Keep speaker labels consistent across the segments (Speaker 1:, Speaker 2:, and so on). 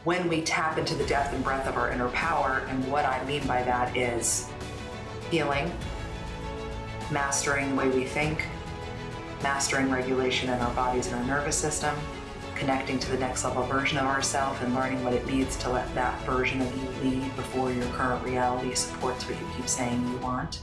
Speaker 1: when we tap into the depth and breadth of our inner power. And what I mean by that is healing, mastering the way we think, mastering regulation in our bodies and our nervous system, connecting to the next level version of ourselves and learning what it needs to let that version of you lead before your current reality supports what you keep saying you want.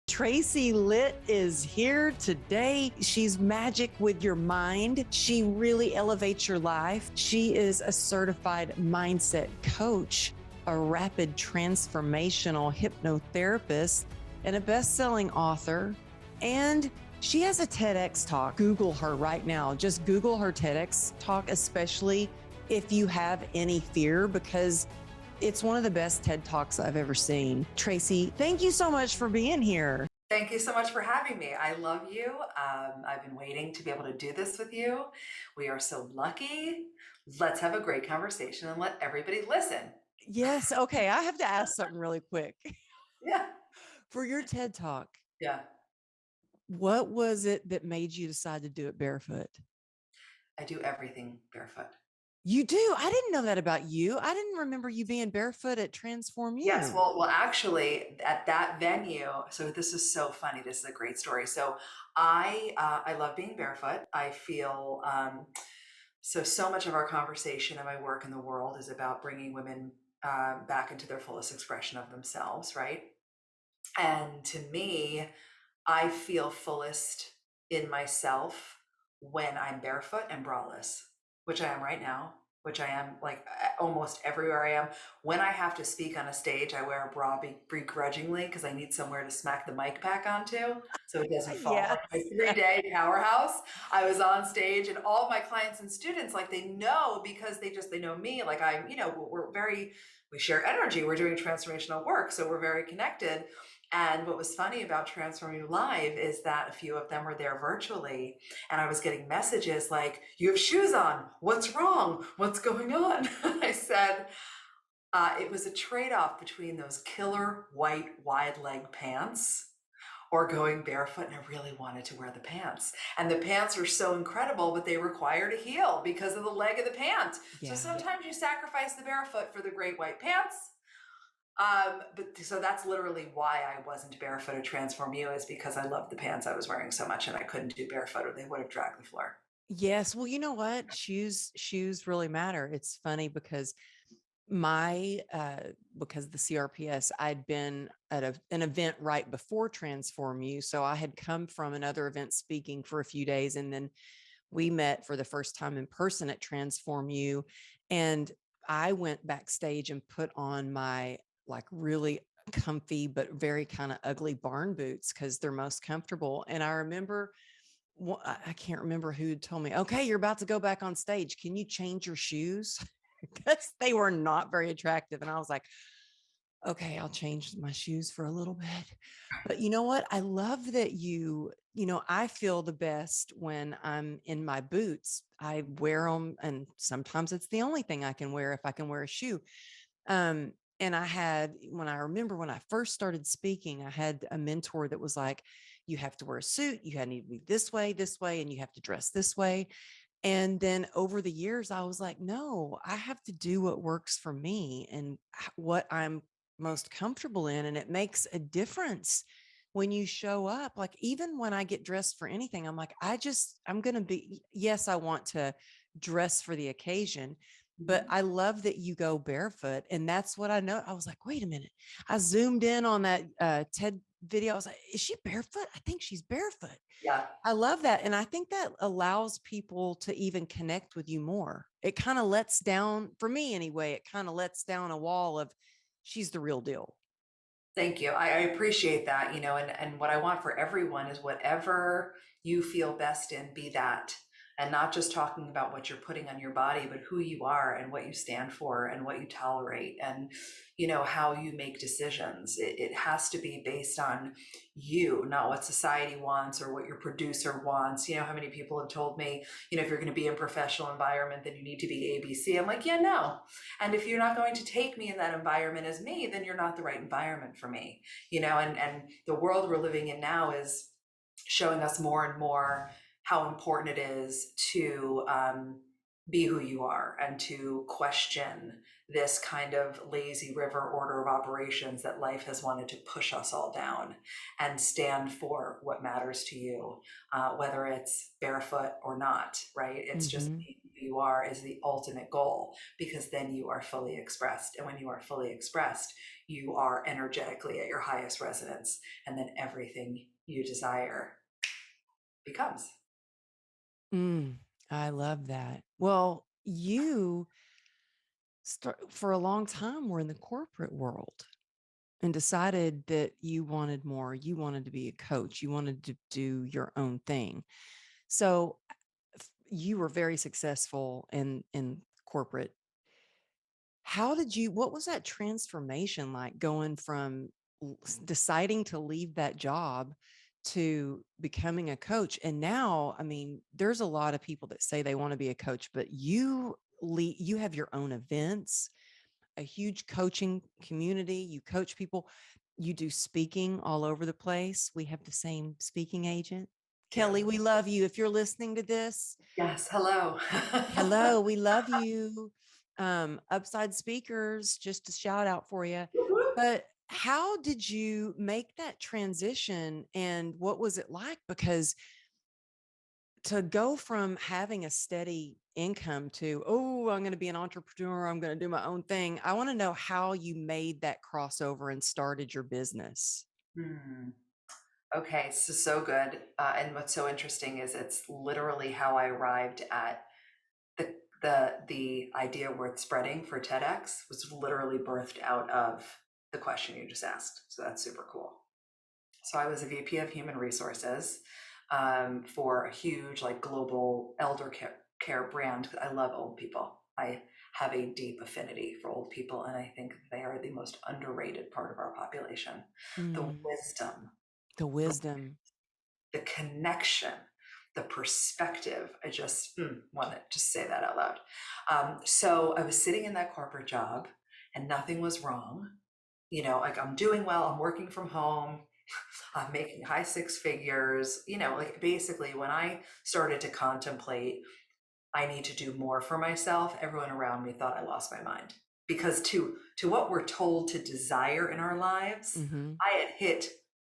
Speaker 2: Tracy Litt is here today. She's magic with your mind. She really elevates your life. She is a certified mindset coach, a rapid transformational hypnotherapist, and a best-selling author. And she has a TEDx talk. Google her right now. Just Google her TEDx talk, especially if you have any fear, because it's one of the best TED Talks I've ever seen. Tracy, thank you so much for being here.
Speaker 1: Thank you so much for having me. I love you. I've been waiting to be able to do this with you. We are so lucky. Let's have a great conversation and let everybody listen.
Speaker 2: Yes. Okay. I have to ask something really quick.
Speaker 1: Yeah.
Speaker 2: For your TED Talk,
Speaker 1: Yeah.
Speaker 2: what was it that made you decide to do it barefoot?
Speaker 1: I do everything barefoot.
Speaker 2: You do? I didn't know that about you. I didn't remember you being barefoot at Transform You.
Speaker 1: Yes, well, actually, at that venue, so this is so funny. This is a great story. So I love being barefoot. I feel so much of our conversation and my work in the world is about bringing women back into their fullest expression of themselves, right? And to me, I feel fullest in myself when I'm barefoot and braless, which I am right now, which I am like almost everywhere I am. When I have to speak on a stage, I wear a bra begrudgingly because I need somewhere to smack the mic back onto so it doesn't fall.
Speaker 2: Yes.
Speaker 1: Like my 3-day powerhouse, I was on stage and all my clients and students, like they know because they know me. Like we share energy. We're doing transformational work. So we're very connected. And what was funny about Transform You Live is that a few of them were there virtually. And I was getting messages like, you have shoes on. What's wrong? What's going on? I said, it was a trade-off between those killer white wide leg pants or going barefoot. And I really wanted to wear the pants. And the pants are so incredible, but they required a heel because of the leg of the pant.
Speaker 2: Yeah.
Speaker 1: So sometimes you sacrifice the barefoot for the great white pants. But so that's literally why I wasn't barefoot at Transform You, is because I loved the pants I was wearing so much and I couldn't do barefoot or they would have dragged the floor.
Speaker 2: Yes. Well, you know what? Shoes really matter. It's funny because because the CRPS, I'd been at an event right before Transform You. So I had come from another event speaking for a few days, and then we met for the first time in person at Transform You. And I went backstage and put on my like really comfy, but very kind of ugly barn boots because they're most comfortable. And I remember, I can't remember who told me, okay, you're about to go back on stage. Can you change your shoes? Because they were not very attractive. And I was like, okay, I'll change my shoes for a little bit. But you know what? I love that I feel the best when I'm in my boots. I wear them, and sometimes it's the only thing I can wear if I can wear a shoe. And I remember when I first started speaking, I had a mentor that was like, you have to wear a suit, need to be this way, and you have to dress this way. And then over the years, I was like, no, I have to do what works for me and what I'm most comfortable in. And it makes a difference when you show up. Like, even when I get dressed for anything, I'm like, I'm going to be, yes, I want to dress for the occasion, but I love that you go barefoot. And that's what I know. I was like, wait a minute. I zoomed in on that TED video. I was like, is she barefoot? I think she's barefoot.
Speaker 1: Yeah.
Speaker 2: I love that. And I think that allows people to even connect with you more. It kind of lets down, for me anyway, it kind of lets down a wall of she's the real deal.
Speaker 1: Thank you. I appreciate that, and what I want for everyone is whatever you feel best in, be that. and not just talking about what you're putting on your body, but who you are and what you stand for and what you tolerate and, how you make decisions. It has to be based on you, not what society wants or what your producer wants. How many people have told me, if you're going to be in a professional environment, then you need to be ABC. I'm like, yeah, no. And if you're not going to take me in that environment as me, then you're not the right environment for me. And the world we're living in now is showing us more and more how important it is to be who you are and to question this kind of lazy river order of operations that life has wanted to push us all down, and stand for what matters to you, whether it's barefoot or not, right? It's just
Speaker 2: Mm-hmm.
Speaker 1: being who you are is the ultimate goal, because then you are fully expressed. And when you are fully expressed, you are energetically at your highest resonance, and then everything you desire becomes.
Speaker 2: I love that. Well, you for a long time were in the corporate world and decided that you wanted more. You wanted to be a coach. You wanted to do your own thing. So you were very successful in corporate. What was that transformation like, going from deciding to leave that job to becoming a coach? And now, I mean, there's a lot of people that say they want to be a coach, but you have your own events, a huge coaching community. You coach people, you do speaking all over the place. We have the same speaking agent. Kelly,
Speaker 1: Do.
Speaker 2: we love you. If you're listening to this,
Speaker 1: Yes, hello.
Speaker 2: hello, we love you. Upside Speakers, just a shout out for you. But how did you make that transition and what was it like? Because to go from having a steady income to, oh, I'm going to be an entrepreneur, I'm going to do my own thing. I want to know how you made that crossover and started your business.
Speaker 1: Hmm. Okay, so good. And what's so interesting is it's literally how I arrived at the idea worth spreading for TEDx was literally birthed out of the question you just asked. So that's super cool. So I was a VP of Human Resources for a huge, like, global elder care brand. I love old people. I have a deep affinity for old people, and I think they are the most underrated part of our population. The
Speaker 2: Mm,
Speaker 1: wisdom,
Speaker 2: the
Speaker 1: the,
Speaker 2: wisdom.
Speaker 1: the connection, the perspective. I just want to just say that out loud. So I was sitting in that corporate job, and nothing was wrong. Like, I'm doing well, I'm working from home, I'm making high six figures, like, basically when I started to contemplate I need to do more for myself, everyone around me thought I lost my mind. Because to what we're told to desire in our lives,
Speaker 2: Mm-hmm.
Speaker 1: I had hit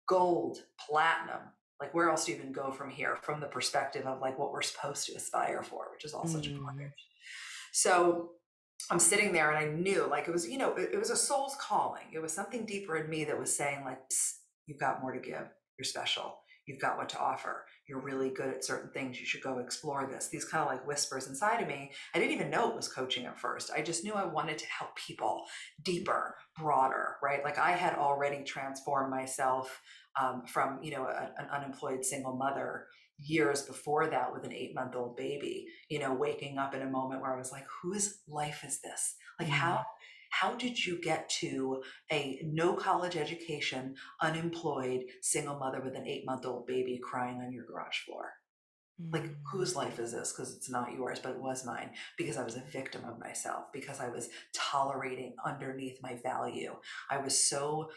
Speaker 1: gold, platinum. Like, where else do you even go from here, from the perspective of like what we're supposed to aspire for, which is all such a
Speaker 2: Mm-hmm.
Speaker 1: garbage. So I'm sitting there and I knew, like, it was, it was a soul's calling. It was something deeper in me that was saying, like, you've got more to give. You're special. You've got what to offer. You're really good at certain things. You should go explore this. These kind of like whispers inside of me. I didn't even know it was coaching at first. I just knew I wanted to help people deeper, broader, right? Like, I had already transformed myself from, an unemployed single mother years before that with an 8-month-old baby, waking up in a moment where I was like, whose life is this? Like,
Speaker 2: Mm-hmm.
Speaker 1: how did you get to a no college education, unemployed single mother with an 8-month-old baby crying on your garage floor? Like,
Speaker 2: Mm-hmm.
Speaker 1: whose life is this? Because it's not yours, but it was mine, because I was a victim of myself, because I was tolerating underneath my value. I had so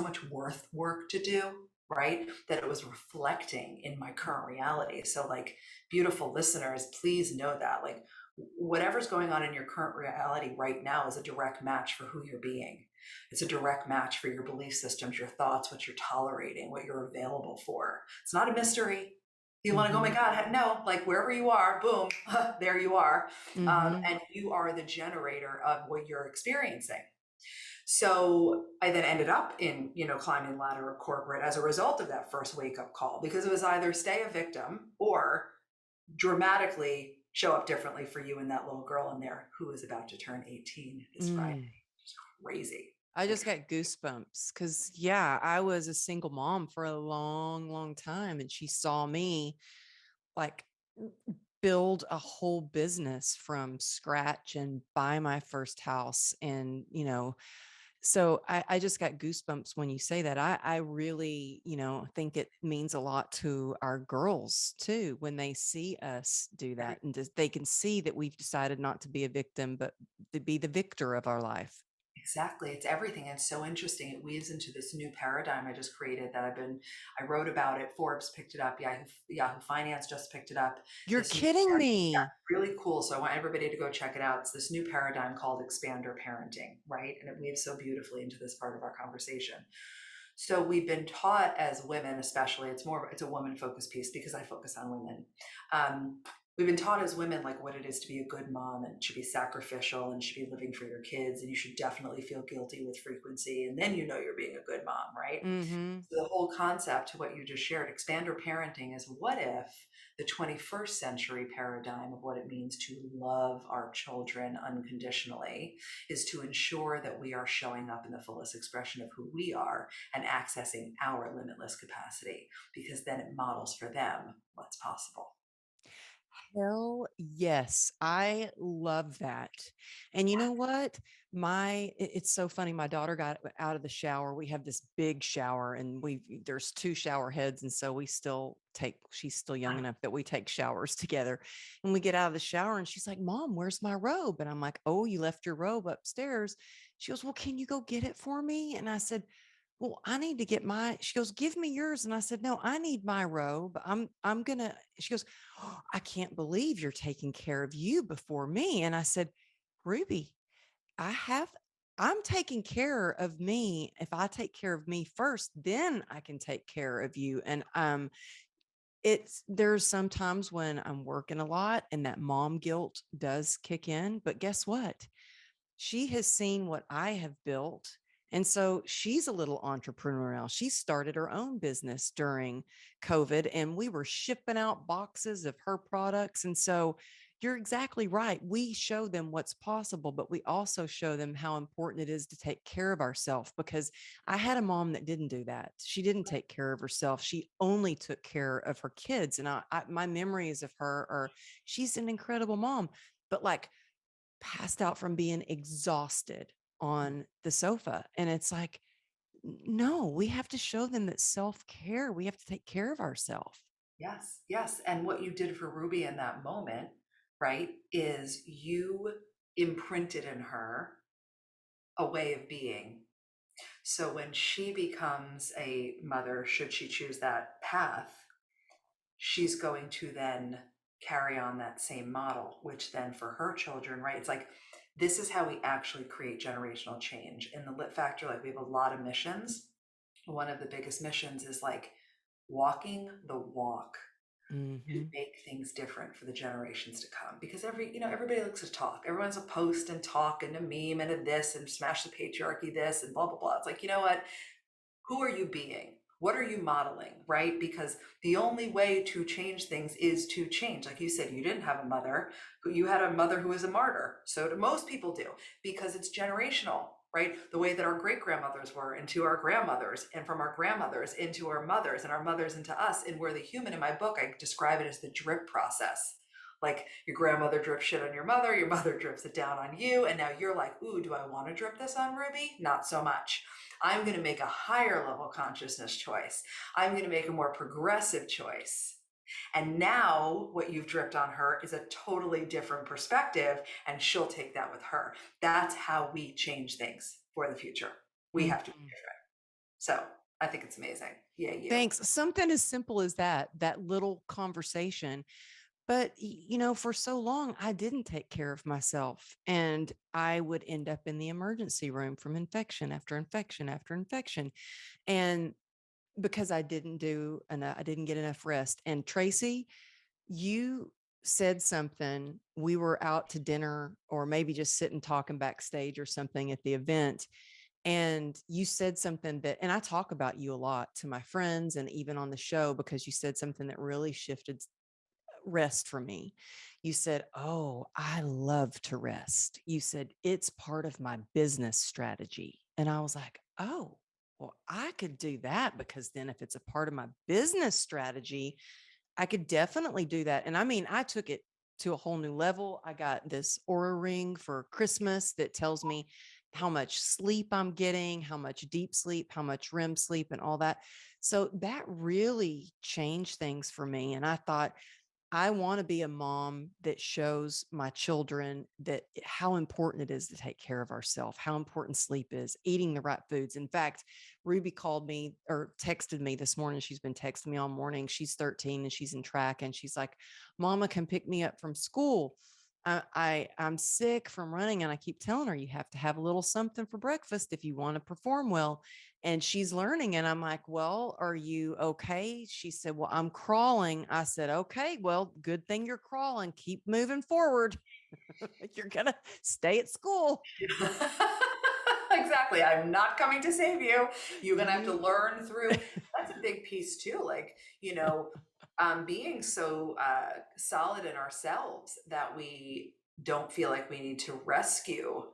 Speaker 1: much work to do, right? That it was reflecting in my current reality. So, like, beautiful listeners, please know that, like, whatever's going on in your current reality right now is a direct match for who you're being. It's a direct match for your belief systems, your thoughts, what you're tolerating, what you're available for. It's not a mystery. You want to go, oh my
Speaker 2: Mm-hmm.
Speaker 1: God, no, like, wherever you are, boom, there you are.
Speaker 2: Mm-hmm.
Speaker 1: And you are the generator of what you're experiencing. So I then ended up in, climbing ladder of corporate as a result of that first wake up call, because it was either stay a victim or dramatically show up differently for you and that little girl in there who is about to turn 18 this Friday.
Speaker 2: Mm.
Speaker 1: It's crazy.
Speaker 2: I
Speaker 1: Like,
Speaker 2: just got goosebumps because, yeah, I was a single mom for a long, long time. And she saw me like build a whole business from scratch and buy my first house. And, so I just got goosebumps when you say that. I really, think it means a lot to our girls too when they see us do
Speaker 1: Every
Speaker 2: that, and just, they can see that we've decided not to be a victim, but to be the victor of our life.
Speaker 1: Exactly. It's everything. It's so interesting. It weaves into this new paradigm I just created that I wrote about it. Forbes picked it up. Yahoo Finance just picked it up.
Speaker 2: You're
Speaker 1: This new,
Speaker 2: kidding me.
Speaker 1: really cool. So I want everybody to go check it out. It's this new paradigm called expander parenting, right? And it weaves so beautifully into this part of our conversation. So we've been taught as women, especially, it's a woman focused piece because I focus on women. Um, we've been taught as women like what it is to be a good mom and should be sacrificial and should be living for your kids, and you should definitely feel guilty with frequency, and then you're being a good mom, right?
Speaker 2: Mm-hmm.
Speaker 1: So the whole concept to what you just shared, expander parenting, is what if the 21st century paradigm of what it means to love our children unconditionally is to ensure that we are showing up in the fullest expression of who we are and accessing our limitless capacity, because then it models for them what's possible.
Speaker 2: Hell yes. I love that. And you know what? It's so funny. My daughter got out of the shower. We have this big shower, and there's two shower heads. And so she's still young enough that we take showers together. And we get out of the shower and she's like, Mom, where's my robe? And I'm like, oh, you left your robe upstairs. She goes, well, can you go get it for me? And I said, well, I need to get she goes, give me yours. And I said, no, I need my robe. She goes, oh, I can't believe you're taking care of you before me. And I said, Ruby, I have, I'm taking care of me. If I take care of me first, then I can take care of you. And, there's sometimes when I'm working a lot and that mom guilt does kick in, but guess what? She has seen what I have built. And so she's a little entrepreneurial. She started her own business during COVID, and we were shipping out boxes of her products. And so you're exactly right. We show them what's possible, but we also show them how important it is to take care of ourselves, because I had a mom that didn't do that. She didn't take care of herself. She only took care of her kids. And my memories of her are she's an incredible mom, but like passed out from being exhausted on the sofa. And it's like, no, we have to show them that self-care, we have to take care of ourselves.
Speaker 1: Yes, yes. And what you did for Ruby in that moment, right, is you imprinted in her a way of being. So when she becomes a mother, should she choose that path, she's going to then carry on that same model, which then for her children, right? It's like, this is how we actually create generational change. In the Lit Factor, like we have a lot of missions. One of the biggest missions is like walking the walk to
Speaker 2: Hmm.
Speaker 1: make things different for the generations to come. Because everybody likes to talk. Everyone's a post and talk and a meme and a this and smash the patriarchy this and blah, blah, blah. It's like, you know what? Who are you being? What are you modeling, right? Because the only way to change things is to change. Like you said, you didn't have a mother, but you had a mother who was a martyr. So do most people do, because it's generational, right? The way that our great grandmothers were into our grandmothers, and from our grandmothers into our mothers, and our mothers into us. And we're the human. In my book, I describe it as the drip process. Like your grandmother drips shit on your mother drips it down on you. And now you're like, ooh, do I want to drip this on Ruby? Not so much. I'm going to make a higher level consciousness choice. I'm going to make a more progressive choice. And now what you've dripped on her is a totally different perspective, and she'll take that with her. That's how we change things for the future. We have to be
Speaker 2: Hmm.
Speaker 1: different. So I think it's amazing. Yeah, you.
Speaker 2: Thanks. Something as simple as that little conversation. But, for so long, I didn't take care of myself, and I would end up in the emergency room from infection after infection after infection. And because I didn't get enough rest. And Tracy, you said something. We were out to dinner or maybe just sitting talking backstage or something at the event. And you said something and I talk about you a lot to my friends and even on the show, because you said something that really shifted rest for me. You said, oh, I love to rest. You said, it's part of my business strategy. And I was like, oh, well, I could do that, because then if it's a part of my business strategy, I could definitely do that. And I mean, I took it to a whole new level. I got this Aura ring for Christmas that tells me how much sleep I'm getting, how much deep sleep, how much REM sleep, and all that. So that really changed things for me. And I thought, I want to be a mom that shows my children that how important it is to take care of ourselves, how important sleep is, eating the right foods. In fact, Ruby called me or texted me this morning. She's been texting me all morning. She's 13 and she's in track. And she's like, Mama, come pick me up from school. I'm sick from running. And I keep telling her, you have to have a little something for breakfast if you want to perform well. And she's learning. And I'm like, well, are you okay? She said, well, I'm crawling. I said, okay, well, good thing you're crawling. Keep moving forward. You're going to stay at school.
Speaker 1: Exactly. I'm not coming to save you. You're going to have to
Speaker 2: You,
Speaker 1: learn through. That's a big piece too. Like, being so solid in ourselves that we don't feel like we need to rescue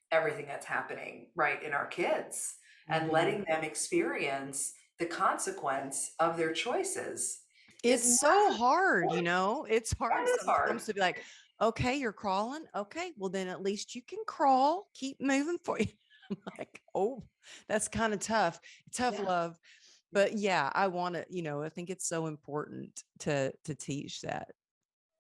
Speaker 1: everything that's happening right in our kids and
Speaker 2: Mhm.
Speaker 1: letting them experience the consequence of their choices is
Speaker 2: It's so
Speaker 1: massive.
Speaker 2: hard, it's hard
Speaker 1: That is hard.
Speaker 2: sometimes to be like, okay, you're crawling. Okay, well, then at least you can crawl. Keep moving for you. I'm like, oh, that's kind of tough, tough
Speaker 1: Yeah.
Speaker 2: love. But yeah, I want to, I think it's so important to teach that.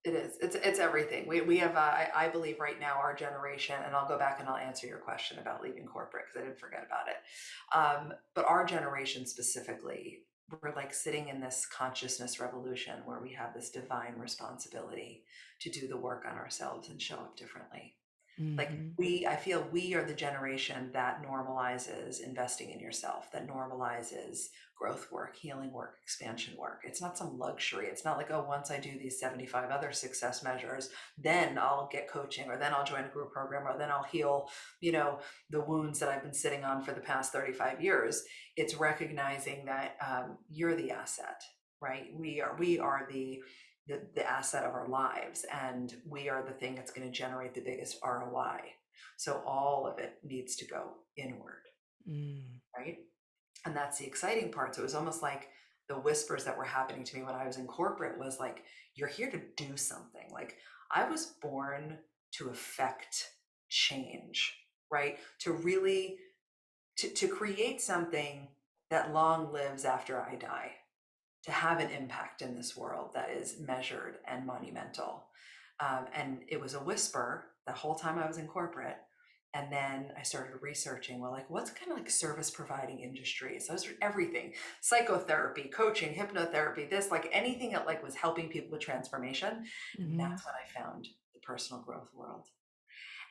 Speaker 1: It is. It's everything. We have I believe right now our generation, and I'll go back and I'll answer your question about leaving corporate because I didn't forget about it. But our generation specifically, we're like sitting in this consciousness revolution where we have this divine responsibility to do the work on ourselves and show up differently. Like
Speaker 2: Hmm.
Speaker 1: I feel we are the generation that normalizes investing in yourself, that normalizes growth work, healing work, expansion work. It's not some luxury. It's not like, oh, once I do these 75 other success measures, then I'll get coaching, or then I'll join a group program, or then I'll heal, the wounds that I've been sitting on for the past 35 years. It's recognizing that you're the asset, right? We are the asset of our lives, and we are the thing that's going to generate the biggest ROI. So all of it needs to go inward,
Speaker 2: Mm.
Speaker 1: right? And that's the exciting part. So it was almost like the whispers that were happening to me when I was in corporate was like, you're here to do something. Like, I was born to affect change, right? To really to create something that long lives after I die, to have an impact in this world that is measured and monumental. And it was a whisper the whole time I was in corporate. And then I started researching, well, like, what's kind of like service providing industries? So I was everything, psychotherapy, coaching, hypnotherapy, this, like anything that like was helping people with transformation. And
Speaker 2: Hmm.
Speaker 1: that's when I found the personal growth world.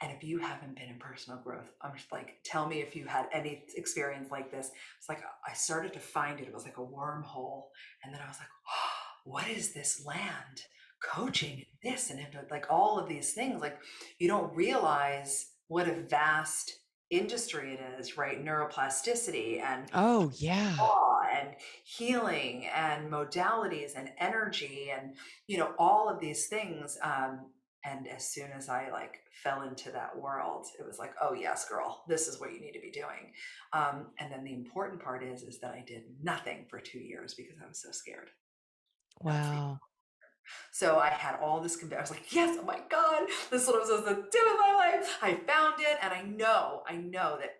Speaker 1: And if you haven't been in personal growth, I'm just like, tell me if you had any experience like this. It's like I started to find it. It was like a wormhole. And then I was like, oh, what is this land? Coaching and this and like all of these things. Like, you don't realize what a vast industry it is, right? Neuroplasticity and
Speaker 2: Oh, yeah.
Speaker 1: awe and healing and modalities and energy and all of these things. And as soon as I like fell into that world, it was like, oh yes, girl, this is what you need to be doing. And then the important part is that I did nothing for 2 years because I was so scared. That's the
Speaker 2: Wow.
Speaker 1: So I had all this I was like, yes, oh my God, this is what I'm supposed to do in my life. I found it, and I know that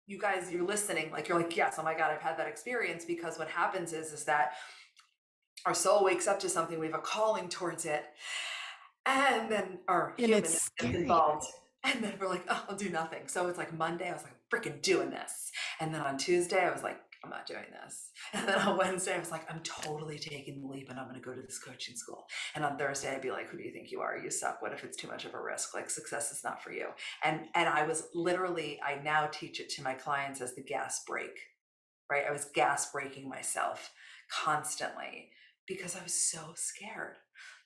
Speaker 1: you guys, you're listening, like you're like, yes, oh my God, I've had that experience. Because what happens is that our soul wakes up to something, we have a calling towards it, and then our
Speaker 2: And
Speaker 1: human
Speaker 2: it's
Speaker 1: gets
Speaker 2: scary.
Speaker 1: involved. And then we're like, oh, I'll do nothing. So it's like Monday, I was like, freaking doing this. And then on Tuesday, I was like, I'm not doing this. And then on Wednesday, I was like, I'm totally taking the leap and I'm going to go to this coaching school. And on Thursday, I'd be like, who do you think you are? You suck. What if it's too much of a risk? Like, success is not for you. And I was literally, I now teach it to my clients as the gas brake, right? I was gas braking myself constantly because I was so scared.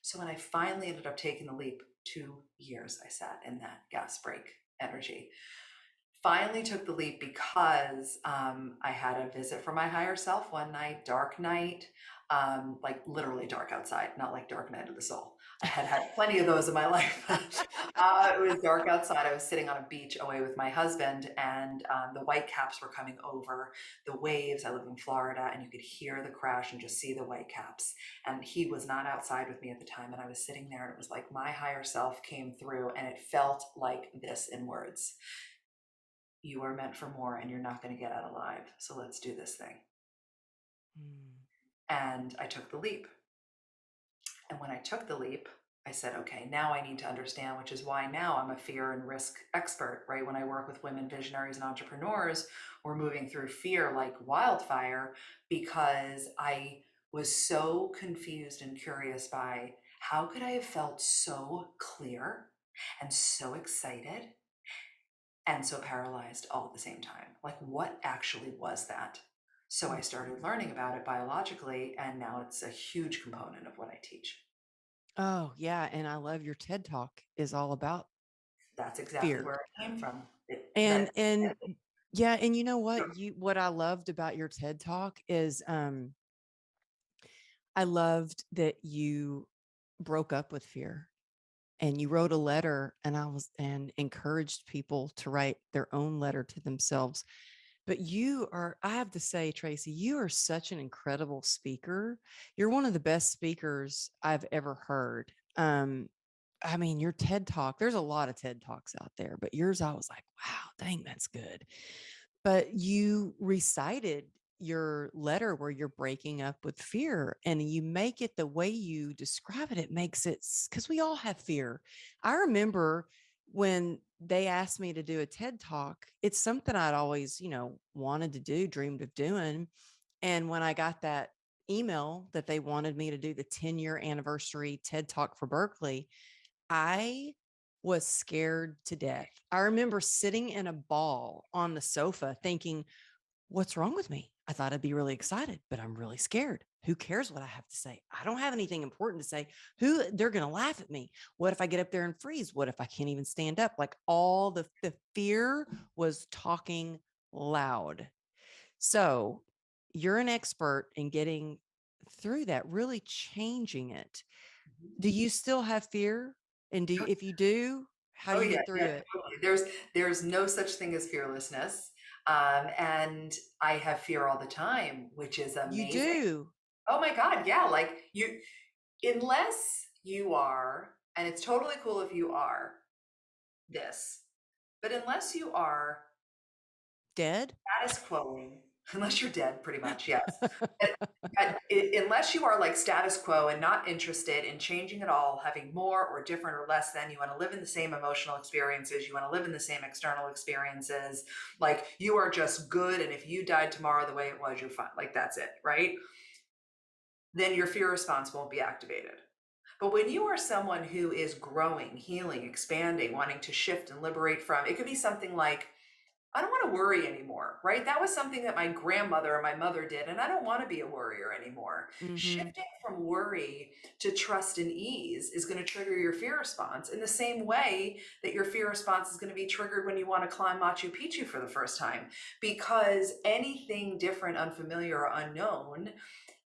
Speaker 1: So when I finally ended up taking the leap, 2 years I sat in that gas brake energy. Finally took the leap because I had a visit from my higher self one night, dark night. like literally dark outside, not like dark night of the soul. I had had plenty of those in my life. It was dark outside. I was sitting on a beach away with my husband, and the whitecaps were coming over the waves. I live in Florida, and you could hear the crash and just see the whitecaps. And he was not outside with me at the time, and I was sitting there, and it was like my higher self came through, and it felt like this in words: "You are meant for more, and you're not going to get out alive. So let's do this thing."
Speaker 2: Mm.
Speaker 1: And I took the leap. And when I took the leap, I said, okay, now I need to understand, which is why now I'm a fear and risk expert, right? When I work with women visionaries and entrepreneurs, we're moving through fear like wildfire, because I was so confused and curious by how could I have felt so clear and so excited and so paralyzed all at the same time? Like, what actually was that? So I started learning about it biologically, and now it's a huge component of what I teach.
Speaker 2: Oh, yeah. And I love your TED Talk is all about
Speaker 1: That's exactly
Speaker 2: fear.
Speaker 1: where it came from.
Speaker 2: And yeah, and you know what I loved about your TED Talk is I loved that you broke up with fear and you wrote a letter and encouraged people to write their own letter to themselves. But I have to say, Tracy, you are such an incredible speaker. You're one of the best speakers I've ever heard. I mean, your TED Talk, there's a lot of TED Talks out there, but yours, I was like, wow, dang, that's good. But you recited your letter where you're breaking up with fear and you make it the way you describe it. It makes it because we all have fear. I remember when they asked me to do a TED Talk, it's something I'd always, wanted to do, dreamed of doing. And when I got that email that they wanted me to do the 10-year anniversary TED Talk for Berkeley, I was scared to death. I remember sitting in a ball on the sofa thinking, what's wrong with me? I thought I'd be really excited, but I'm really scared. Who cares what I have to say? I don't have anything important to say. They're going to laugh at me. What if I get up there and freeze? What if I can't even stand up? Like all the fear was talking loud. So you're an expert in getting through that, really changing it. Do you still have fear? And if you do, how
Speaker 1: Oh
Speaker 2: do you
Speaker 1: yeah,
Speaker 2: get through
Speaker 1: yeah,
Speaker 2: it?
Speaker 1: totally. There's no such thing as fearlessness. And I have fear all the time, which is
Speaker 2: You
Speaker 1: amazing.
Speaker 2: do.
Speaker 1: Oh my God, yeah. Like unless you are, and it's totally cool if you are this, but unless you are
Speaker 2: Dead?
Speaker 1: status quoing, unless you're dead, pretty much, yes. Unless you are like status quo and not interested in changing at all, having more or different or less than, you want to live in the same emotional experiences, you want to live in the same external experiences, like you are just good. And if you died tomorrow the way it was, you're fine. Like that's it, right? Then your fear response won't be activated. But when you are someone who is growing, healing, expanding, wanting to shift and liberate from, it could be something like, I don't want to worry anymore, right? That was something that my grandmother or my mother did, and I don't want to be a worrier anymore.
Speaker 2: Mm-hmm.
Speaker 1: Shifting from worry to trust and ease is going to trigger your fear response in the same way that your fear response is going to be triggered when you want to climb Machu Picchu for the first time, because anything different, unfamiliar, or unknown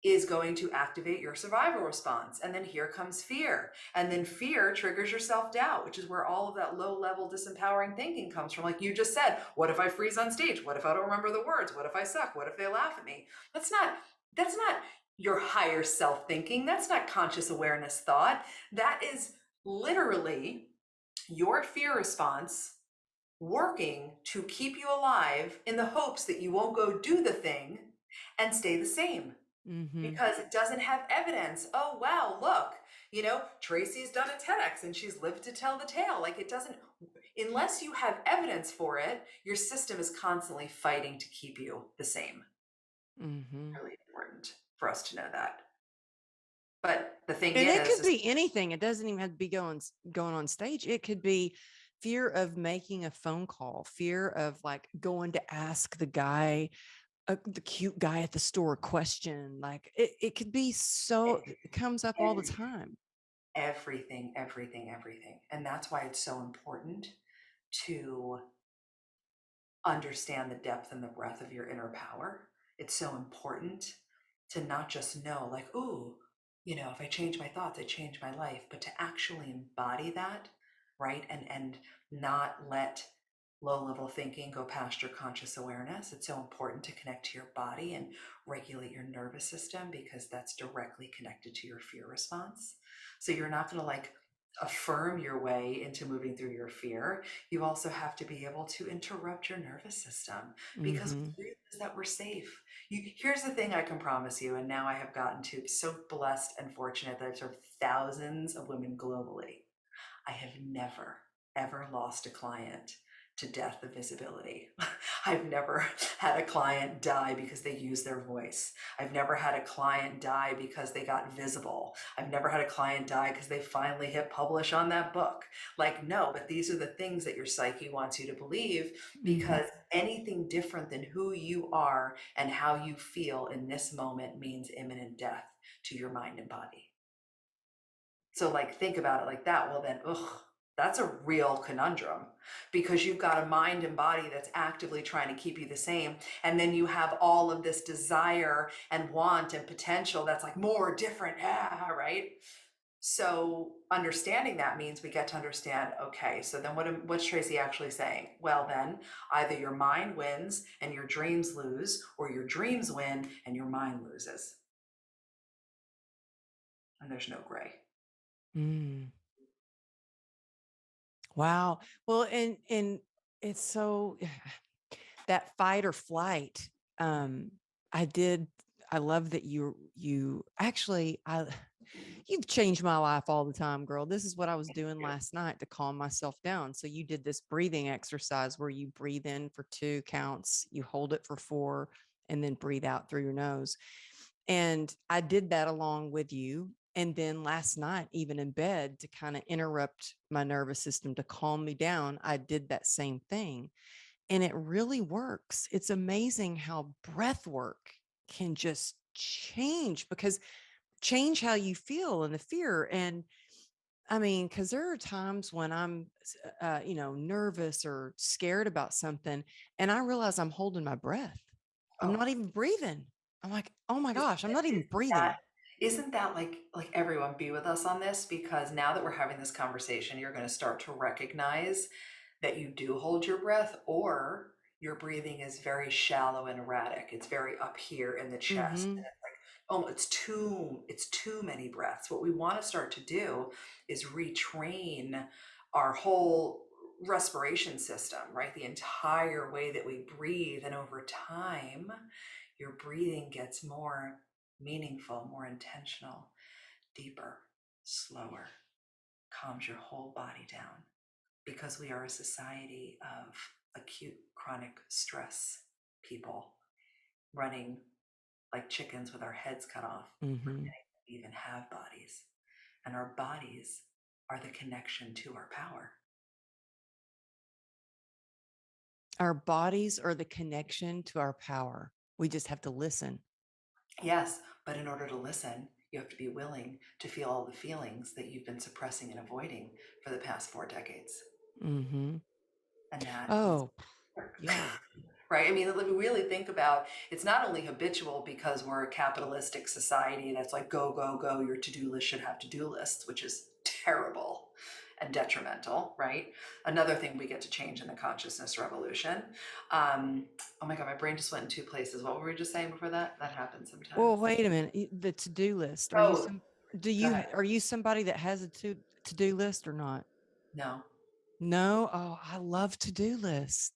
Speaker 1: is going to activate your survival response. And then here comes fear. And then fear triggers your self-doubt, which is where all of that low-level disempowering thinking comes from. Like you just said, what if I freeze on stage? What if I don't remember the words? What if I suck? What if they laugh at me? That's not your higher self thinking. That's not conscious awareness thought. That is literally your fear response working to keep you alive in the hopes that you won't go do the thing and stay the same,
Speaker 2: Mm-hmm.
Speaker 1: because it doesn't have evidence. Oh, wow, look, Tracy's done a TEDx and she's lived to tell the tale. Like it doesn't, unless you have evidence for it, your system is constantly fighting to keep you the same.
Speaker 2: Mm-hmm.
Speaker 1: Really important for us to know that. But the thing
Speaker 2: And it could
Speaker 1: is
Speaker 2: be anything. It doesn't even have to be going on stage. It could be fear of making a phone call, fear of like going to ask the cute guy at the store a question. Like it could be it comes up all the time.
Speaker 1: everything, everything, everything. And that's why it's so important to understand the depth and the breadth of your inner power. It's so important to not just know like, ooh, if I change my thoughts, I change my life, but to actually embody that, right? And not let low level thinking go past your conscious awareness. It's so important to connect to your body and regulate your nervous system because that's directly connected to your fear response. So you're not going to like affirm your way into moving through your fear. You also have to be able to interrupt your nervous system because
Speaker 2: Mm-hmm.
Speaker 1: the truth is that we're safe. Here's the thing I can promise you, and now I have gotten to so blessed and fortunate that I've served thousands of women globally. I have never, ever lost a client to death of visibility. I've never had a client die because they used their voice. I've never had a client die because they got visible. I've never had a client die because they finally hit publish on that book. Like, no, but these are the things that your psyche wants you to believe
Speaker 2: Mm-hmm.
Speaker 1: because anything different than who you are and how you feel in this moment means imminent death to your mind and body. So like think about it like that. Well then, ugh, that's a real conundrum because you've got a mind and body that's actively trying to keep you the same. And then you have all of this desire and want and potential that's like more different, right? So understanding that means we get to understand, okay, so then what's Tracy actually saying? Well, then either your mind wins and your dreams lose, or your dreams win and your mind loses. And there's no gray.
Speaker 2: Mm. Wow. Well, and it's so that fight or flight. Um, I did. I love that you actually you've changed my life all the time, girl. This is what I was doing last night to calm myself down. So you did this breathing exercise where you breathe in for 2 counts, you hold it for 4, and then breathe out through your nose. And I did that along with you. And then last night, even in bed, to kind of interrupt my nervous system to calm me down, I did that same thing. And it really works. It's amazing how breath work can just change how you feel and the fear. And I mean, because there are times when I'm, nervous or scared about something, and I realize I'm holding my breath. I'm
Speaker 1: Oh,
Speaker 2: not even breathing. I'm like, oh my
Speaker 1: Is
Speaker 2: gosh, I'm not even
Speaker 1: that
Speaker 2: breathing.
Speaker 1: isn't that like everyone be with us on this? Because now that we're having this conversation, you're going to start to recognize that you do hold your breath, or your breathing is very shallow and erratic. It's very up here in the chest.
Speaker 2: Mm-hmm.
Speaker 1: And it's like, oh, it's too many breaths. What we want to start to do is retrain our whole respiration system, right? The entire way that we breathe. And over time, your breathing gets more meaningful, more intentional, deeper, slower, calms your whole body down because we are a society of acute chronic stress people running like chickens with our heads cut off,
Speaker 2: Mm-hmm.
Speaker 1: forgetting that we even have bodies. And our bodies are the connection to our power.
Speaker 2: Our bodies are the connection to our power. We just have to listen.
Speaker 1: Yes, but in order to listen, you have to be willing to feel all the feelings that you've been suppressing and avoiding for the past 4 decades.
Speaker 2: Mm-hmm.
Speaker 1: And that is
Speaker 2: Oh,
Speaker 1: work.
Speaker 2: yeah.
Speaker 1: Right? I mean, if we really think about it's not only habitual because we're a capitalistic society that's like go, go, go, your to-do list should have to-do lists, which is terrible and detrimental, right? Another thing we get to change in the consciousness revolution. Um, oh my God, my brain just went in 2 places. What were we just saying before that? That happens
Speaker 2: Well,
Speaker 1: sometimes.
Speaker 2: wait a minute. The to-do list.
Speaker 1: Oh, go ahead.
Speaker 2: Are you somebody that has a to-do list or not?
Speaker 1: No.
Speaker 2: No. Oh, I love to-do lists.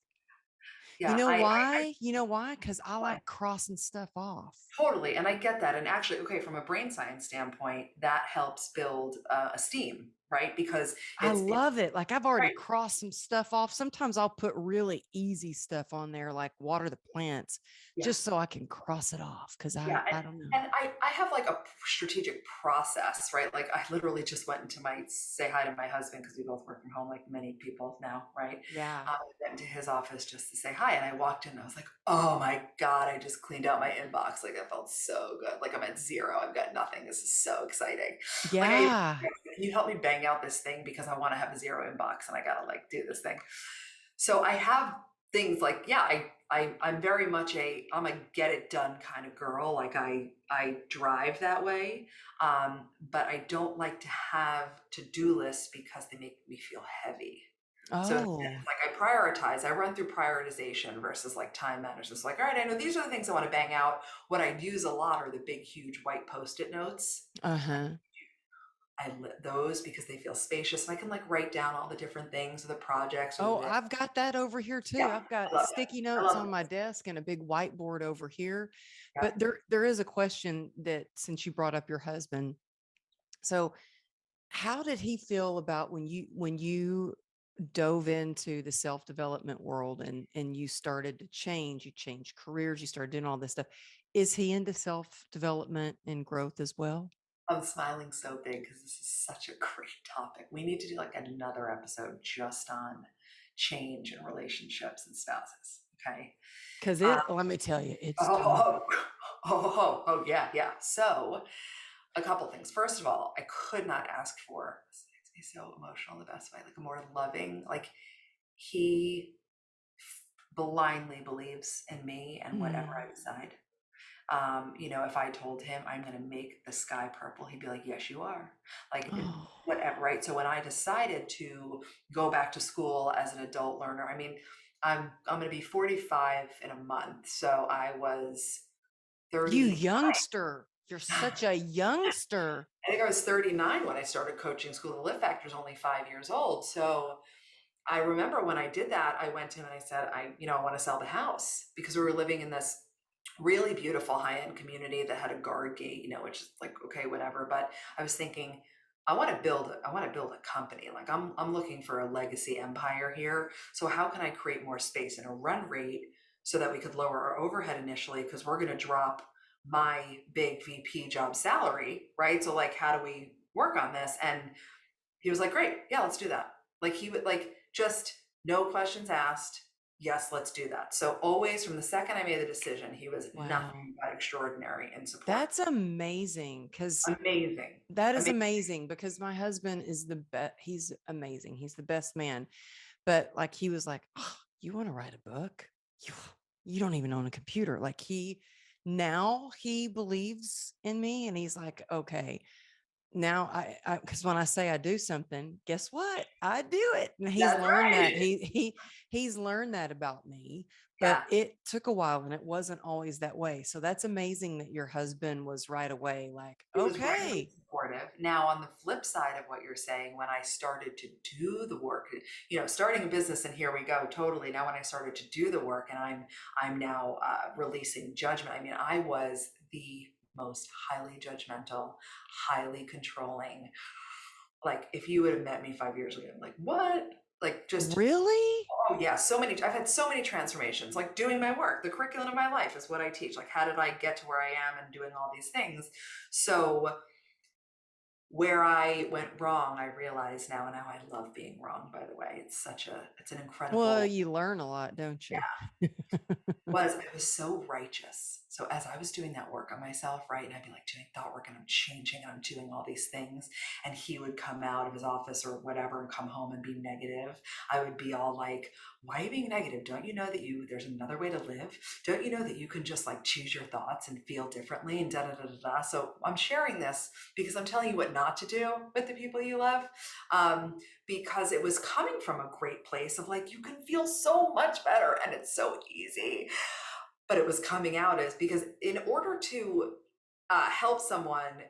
Speaker 2: You
Speaker 1: Yeah,
Speaker 2: know
Speaker 1: I
Speaker 2: why? You know why? Because I
Speaker 1: why?
Speaker 2: like crossing stuff off.
Speaker 1: Totally, and I get that. And actually, okay, from a brain science standpoint, that helps build esteem, right? Because
Speaker 2: I
Speaker 1: it's
Speaker 2: love it. Like I've already
Speaker 1: right.
Speaker 2: crossed some stuff off. Sometimes I'll put really easy stuff on there, like water the plants,
Speaker 1: Yeah.
Speaker 2: just so I can cross it off. Cause
Speaker 1: Yeah,
Speaker 2: I don't know.
Speaker 1: and I have like a strategic process, right? Like I literally just went into my say hi to my husband because we both work from home, like many people now, right?
Speaker 2: Yeah.
Speaker 1: I went into his office just to say hi, and I walked in, and I was like, "Oh my God, I just cleaned out my inbox. Like I felt so good. Like I'm at zero. I've got nothing. This is so exciting. Like I,
Speaker 2: Yeah.
Speaker 1: can you help me bang out this thing because I want to have a zero inbox, and I gotta like do this thing." So I have things like, yeah, I'm very much I'm a get it done kind of girl. Like I drive that way. But I don't like to have to-do lists because they make me feel heavy. So instead,
Speaker 2: Oh,
Speaker 1: it's like I prioritize. I run through prioritization versus like time management. It's like, all right, I know these are the things I want to bang out. What I use a lot are the big, huge white post-it notes.
Speaker 2: uh-huh.
Speaker 1: I lit those because they feel spacious, and I can like write down all the different things or the projects or
Speaker 2: Oh,
Speaker 1: the,
Speaker 2: I've got that over here too.
Speaker 1: yeah,
Speaker 2: I've got
Speaker 1: I love it.
Speaker 2: sticky
Speaker 1: I
Speaker 2: notes
Speaker 1: love
Speaker 2: on
Speaker 1: it.
Speaker 2: my desk and a big whiteboard over here.
Speaker 1: Yeah.
Speaker 2: But there is a question that since you brought up your husband. So how did he feel about when you dove into the self-development world and you started to change, you changed careers, you started doing all this stuff. Is he into self-development and growth as well?
Speaker 1: I'm smiling so big because this is such a great topic. We need to do like another episode just on change in relationships and spouses. Okay.
Speaker 2: Because
Speaker 1: Um,
Speaker 2: let me tell you, it's tough.
Speaker 1: oh, yeah, yeah. So, a couple things. First of all, I could not ask for, this makes me so emotional in the best way, like a more loving, like he blindly believes in me and whatever
Speaker 2: Mm.
Speaker 1: I decide. If I told him I'm going to make the sky purple, he'd be like, yes, you are. Like,
Speaker 2: Oh,
Speaker 1: whatever, right? So when I decided to go back to school as an adult learner, I mean, I'm going to be 45 in a month. So I was
Speaker 2: you
Speaker 1: 30.
Speaker 2: youngster. You're such a youngster.
Speaker 1: I think I was 39 when I started coaching school. The Lift Factor is only 5 years old. So I remember when I did that, I went to him and I said, I want to sell the house because we were living in this really beautiful high-end community that had a guard gate, which is like, okay, whatever. But I was thinking, I want to build a company. Like I'm looking for a legacy empire here. So how can I create more space and a run rate so that we could lower our overhead initially? Because we're going to drop my big VP job salary, right? So like, how do we work on this? And he was like, great, yeah, let's do that. Like he would like just no questions asked. Yes, let's do that. So always from the second I made the decision, he was
Speaker 2: Wow.
Speaker 1: nothing but extraordinary in support.
Speaker 2: That's amazing because
Speaker 1: Amazing.
Speaker 2: that is
Speaker 1: Amazing.
Speaker 2: amazing because my husband is the best. He's amazing. He's the best man. But like he was like, "Oh, you want to write a book? You you don't even own a computer." Like now he believes in me and he's like, okay, now because when I say I do something, guess what? I do it. And he's
Speaker 1: That's
Speaker 2: learned that
Speaker 1: right.
Speaker 2: he's learned that about me, but
Speaker 1: Yeah.
Speaker 2: it took a while and it wasn't always that way. So that's amazing that your husband was right away like,
Speaker 1: He was right away
Speaker 2: okay.
Speaker 1: supportive. Now, on the flip side of what you're saying, when I started to do the work, starting a business, and here we go, totally. Now, when I started to do the work, and I'm now releasing judgment. I mean, I was the most highly judgmental, highly controlling. Like, if you would have met me 5 years ago, I'm like, what? Like, just,
Speaker 2: Really?
Speaker 1: oh yeah, I've had so many transformations, like doing my work. The curriculum of my life is what I teach. Like, how did I get to where I am and doing all these things? So where I went wrong, I realize now, and now I love being wrong, by the way. It's an
Speaker 2: Well,
Speaker 1: incredible,
Speaker 2: you learn a lot, don't you?
Speaker 1: yeah, I was so righteous. So as I was doing that work on myself, right, and I'd be like doing thought work and I'm changing and I'm doing all these things, and he would come out of his office or whatever and come home and be negative. I would be all like, "Why are you being negative? Don't you know that there's another way to live? Don't you know that you can just like choose your thoughts and feel differently and da da da da da?" So I'm sharing this because I'm telling you what not to do with the people you love. Um, because it was coming from a great place of like, you can feel so much better and it's so easy. But it was coming out as because in order to help someone,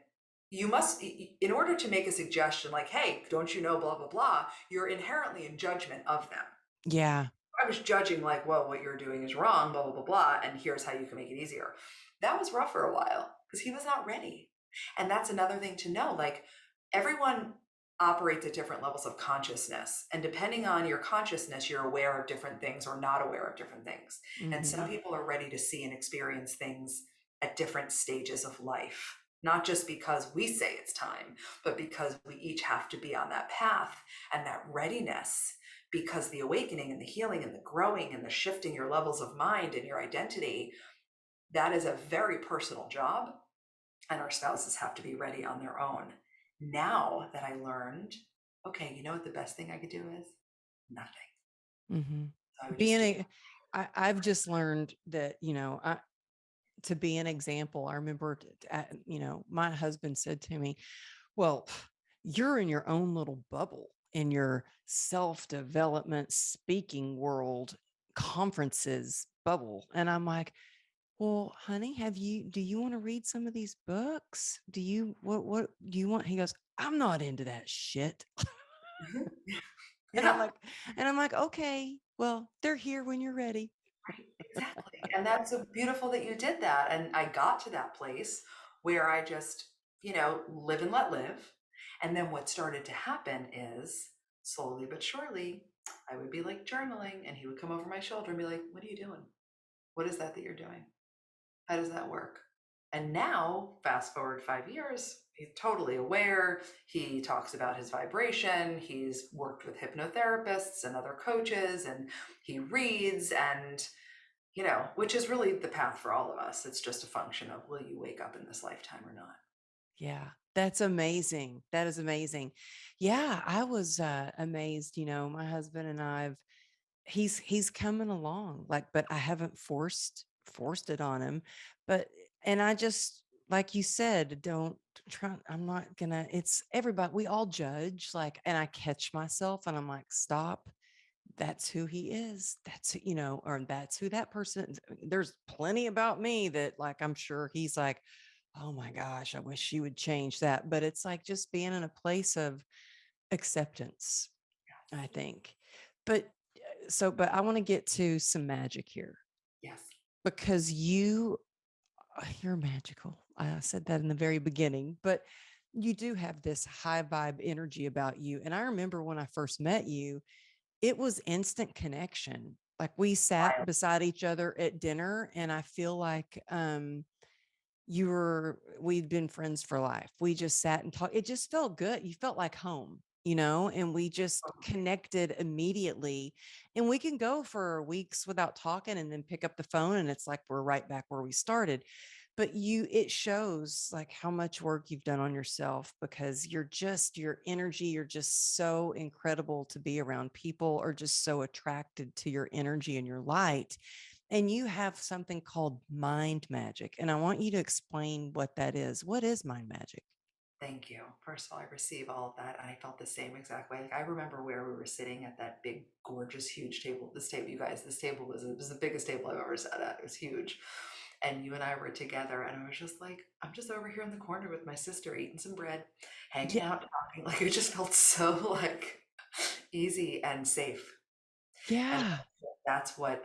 Speaker 1: in order to make a suggestion like, hey, don't you know, blah, blah, blah, you're inherently in judgment of them.
Speaker 2: Yeah.
Speaker 1: I was judging like, well, what you're doing is wrong, blah, blah, blah, blah, and here's how you can make it easier. That was rough for a while because he was not ready. And that's another thing to know. Like everyone operates at different levels of consciousness. And depending on your consciousness, you're aware of different things or not aware of different things. And some
Speaker 2: Hmm.
Speaker 1: people are ready to see and experience things at different stages of life, not just because we say it's time, but because we each have to be on that path and that readiness, because the awakening and the healing and the growing and the shifting your levels of mind and your identity, that is a very personal job, and our spouses have to be ready on their own. Now that I learned, okay, you know what the best thing I could do is? Nothing.
Speaker 2: Hmm.
Speaker 1: I would just
Speaker 2: being
Speaker 1: do
Speaker 2: a, I've just learned that, to be an example. I remember, my husband said to me, well, you're in your own little bubble in your self development speaking world, conferences bubble. And I'm like, well, honey, do you want to read some of these books? What do you want? He goes, I'm not into that shit.
Speaker 1: Mhm.
Speaker 2: And I'm
Speaker 1: Yeah.
Speaker 2: like, okay, well, they're here when you're ready.
Speaker 1: Right, exactly. And that's so beautiful that you did that. And I got to that place where I just, live and let live. And then what started to happen is slowly but surely, I would be like journaling and he would come over my shoulder and be like, what are you doing? What is that you're doing? How does that work? And now, fast forward 5 years, he's totally aware. He talks about his vibration. He's worked with hypnotherapists and other coaches, and he reads, and which is really the path for all of us. It's just a function of will you wake up in this lifetime or not?
Speaker 2: Yeah, that's amazing. That is amazing. Yeah, I was amazed. My husband and he's coming along, like, but I haven't forced it on him. But and I just, like you said, don't try. I'm not gonna. It's everybody. We all judge, like, and I catch myself, and I'm like, stop. That's who he is. Or that's who that person is. There's plenty about me that, like, I'm sure he's like, oh my gosh, I wish she would change that. But it's like just being in a place of acceptance, I think. But but I want to get to some magic here
Speaker 1: Yes.
Speaker 2: because you're magical. I said that in the very beginning, but you do have this high vibe energy about you. And I remember when I first met you, it was instant connection. Like we sat
Speaker 1: Wild.
Speaker 2: beside each other at dinner, and I feel like we'd been friends for life. We just sat and talked. It just felt good. You felt like home, and we just connected immediately. And we can go for weeks without talking and then pick up the phone and it's like we're right back where we started. But it shows like how much work you've done on yourself because your energy, you're just so incredible to be around. People are just so attracted to your energy and your light, and you have something called mind magic. And I want you to explain what that is. What is mind magic?
Speaker 1: Thank you. First of all, I receive all of that. And I felt the same exact way. Like I remember where we were sitting at that big, gorgeous, huge table. This table, you guys, this table was the biggest table I've ever sat at. It was huge. And you and I were together, and I was just like, I'm just over here in the corner with my sister eating some bread, hanging
Speaker 2: Yeah.
Speaker 1: out, talking. Like it just felt so like easy and safe. And
Speaker 2: Yeah.
Speaker 1: that's what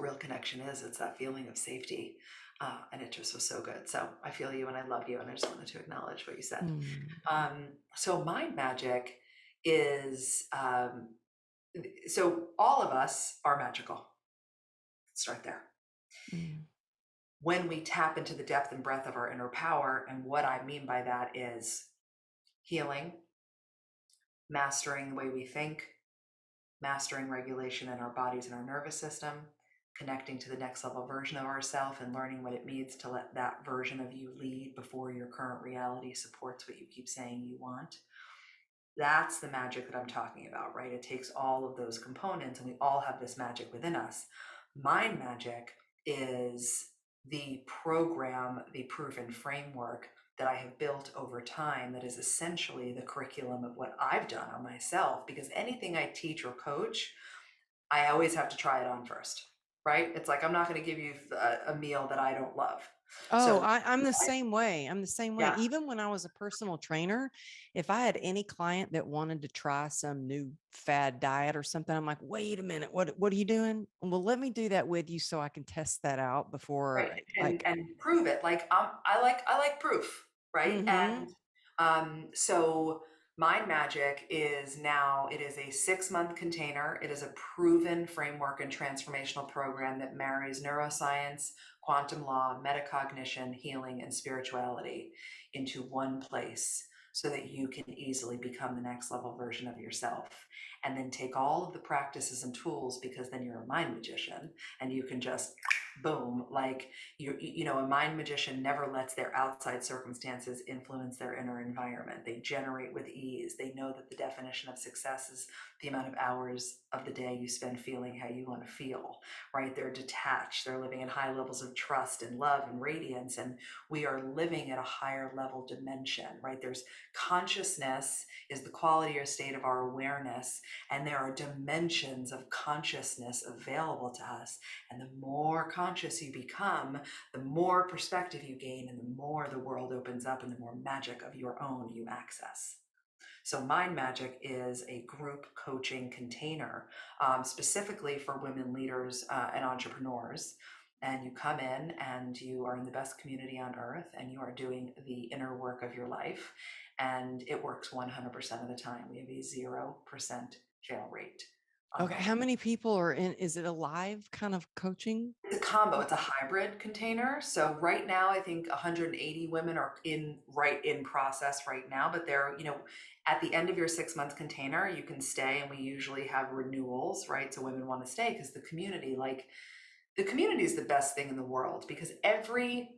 Speaker 1: real connection is. It's that feeling of safety. And it just was so good. So I feel you and I love you. And I just wanted to acknowledge what you said.
Speaker 2: Mm,
Speaker 1: So mind magic is, so all of us are magical. Let's start there.
Speaker 2: mm,
Speaker 1: When we tap into the depth and breadth of our inner power, and what I mean by that is healing, mastering the way we think, mastering regulation in our bodies and our nervous system, connecting to the next level version of ourself and learning what it means to let that version of you lead before your current reality supports what you keep saying you want. That's the magic that I'm talking about, right? It takes all of those components and we all have this magic within us. Mind magic is the program, the proven framework that I have built over time that is essentially the curriculum of what I've done on myself. Because anything I teach or coach, I always have to try it on first, right? It's like I'm not going to give you a meal that I don't love.
Speaker 2: Oh,
Speaker 1: So,
Speaker 2: I'm the same way. I'm the same way.
Speaker 1: yeah,
Speaker 2: Even when I was a personal trainer, if I had any client that wanted to try some new fad diet or something, I'm like, wait a minute, what are you doing? Well, let me do that with you so I can test that out before
Speaker 1: right, and
Speaker 2: like,
Speaker 1: prove it. Like I like proof, right?
Speaker 2: mm-hmm,
Speaker 1: And so Mind Magic is now it is a 6 month container. It is a proven framework and transformational program that marries neuroscience, quantum law, metacognition, healing, and spirituality into one place so that you can easily become the next level version of yourself. And then take all of the practices and tools because then you're a mind magician and you can just boom, like a mind magician never lets their outside circumstances influence their inner environment. They generate with ease. They know that the definition of success is the amount of hours of the day you spend feeling how you want to feel, right? They're detached. They're living in high levels of trust and love and radiance. And we are living at a higher level dimension, right? There's consciousness is the quality or state of our awareness. And there are dimensions of consciousness available to us. And the more conscious you become, the more perspective you gain, and the more the world opens up, and the more magic of your own you access. So Mind Magic is a group coaching container, specifically for women leaders and entrepreneurs. And you come in and you are in the best community on earth, and you are doing the inner work of your life. And it works 100% of the time. We have a 0% fail rate on
Speaker 2: Okay.
Speaker 1: the
Speaker 2: How many people are in? Is it a live kind of coaching?
Speaker 1: It's a combo. It's a hybrid container. So right now, I think 180 women are in process right now, but they're, at the end of your 6 month container, you can stay, and we usually have renewals, right? So women want to stay because the community is the best thing in the world, because every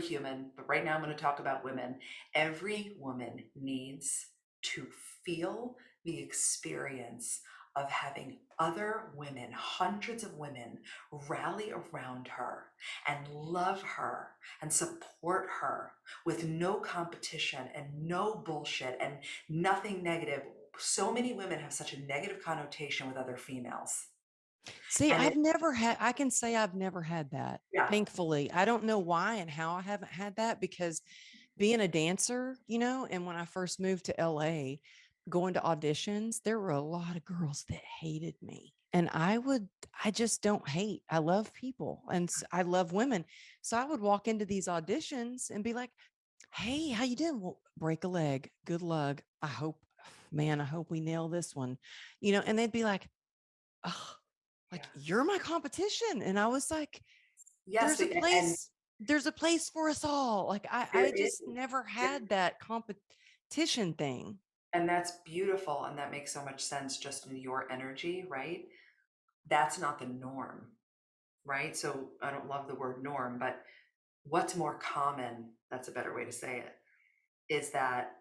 Speaker 1: human, but right now I'm going to talk about women. Every woman needs to feel the experience of having other women, hundreds of women, rally around her and love her and support her with no competition and no bullshit and nothing negative. So many women have such a negative connotation with other females.
Speaker 2: See,
Speaker 1: And
Speaker 2: I can say I've never had that.
Speaker 1: yeah,
Speaker 2: Thankfully, I don't know why and how I haven't had that, because being a dancer, and when I first moved to LA, going to auditions, there were a lot of girls that hated me. And I just don't hate. I love people and I love women. So I would walk into these auditions and be like, "Hey, how you doing? Well, break a leg. Good luck. I hope we nail this one." And they'd be like, "Oh, like
Speaker 1: yeah.
Speaker 2: you're my competition." And I was like,
Speaker 1: Yes,
Speaker 2: there's a
Speaker 1: and
Speaker 2: place, there's a place for us all. Like
Speaker 1: there
Speaker 2: I
Speaker 1: is,
Speaker 2: just never had that competition thing.
Speaker 1: and that's beautiful, and that makes so much sense just in your energy, right? That's not the norm, right? So I don't love the word norm, but what's more common, that's a better way to say it, is that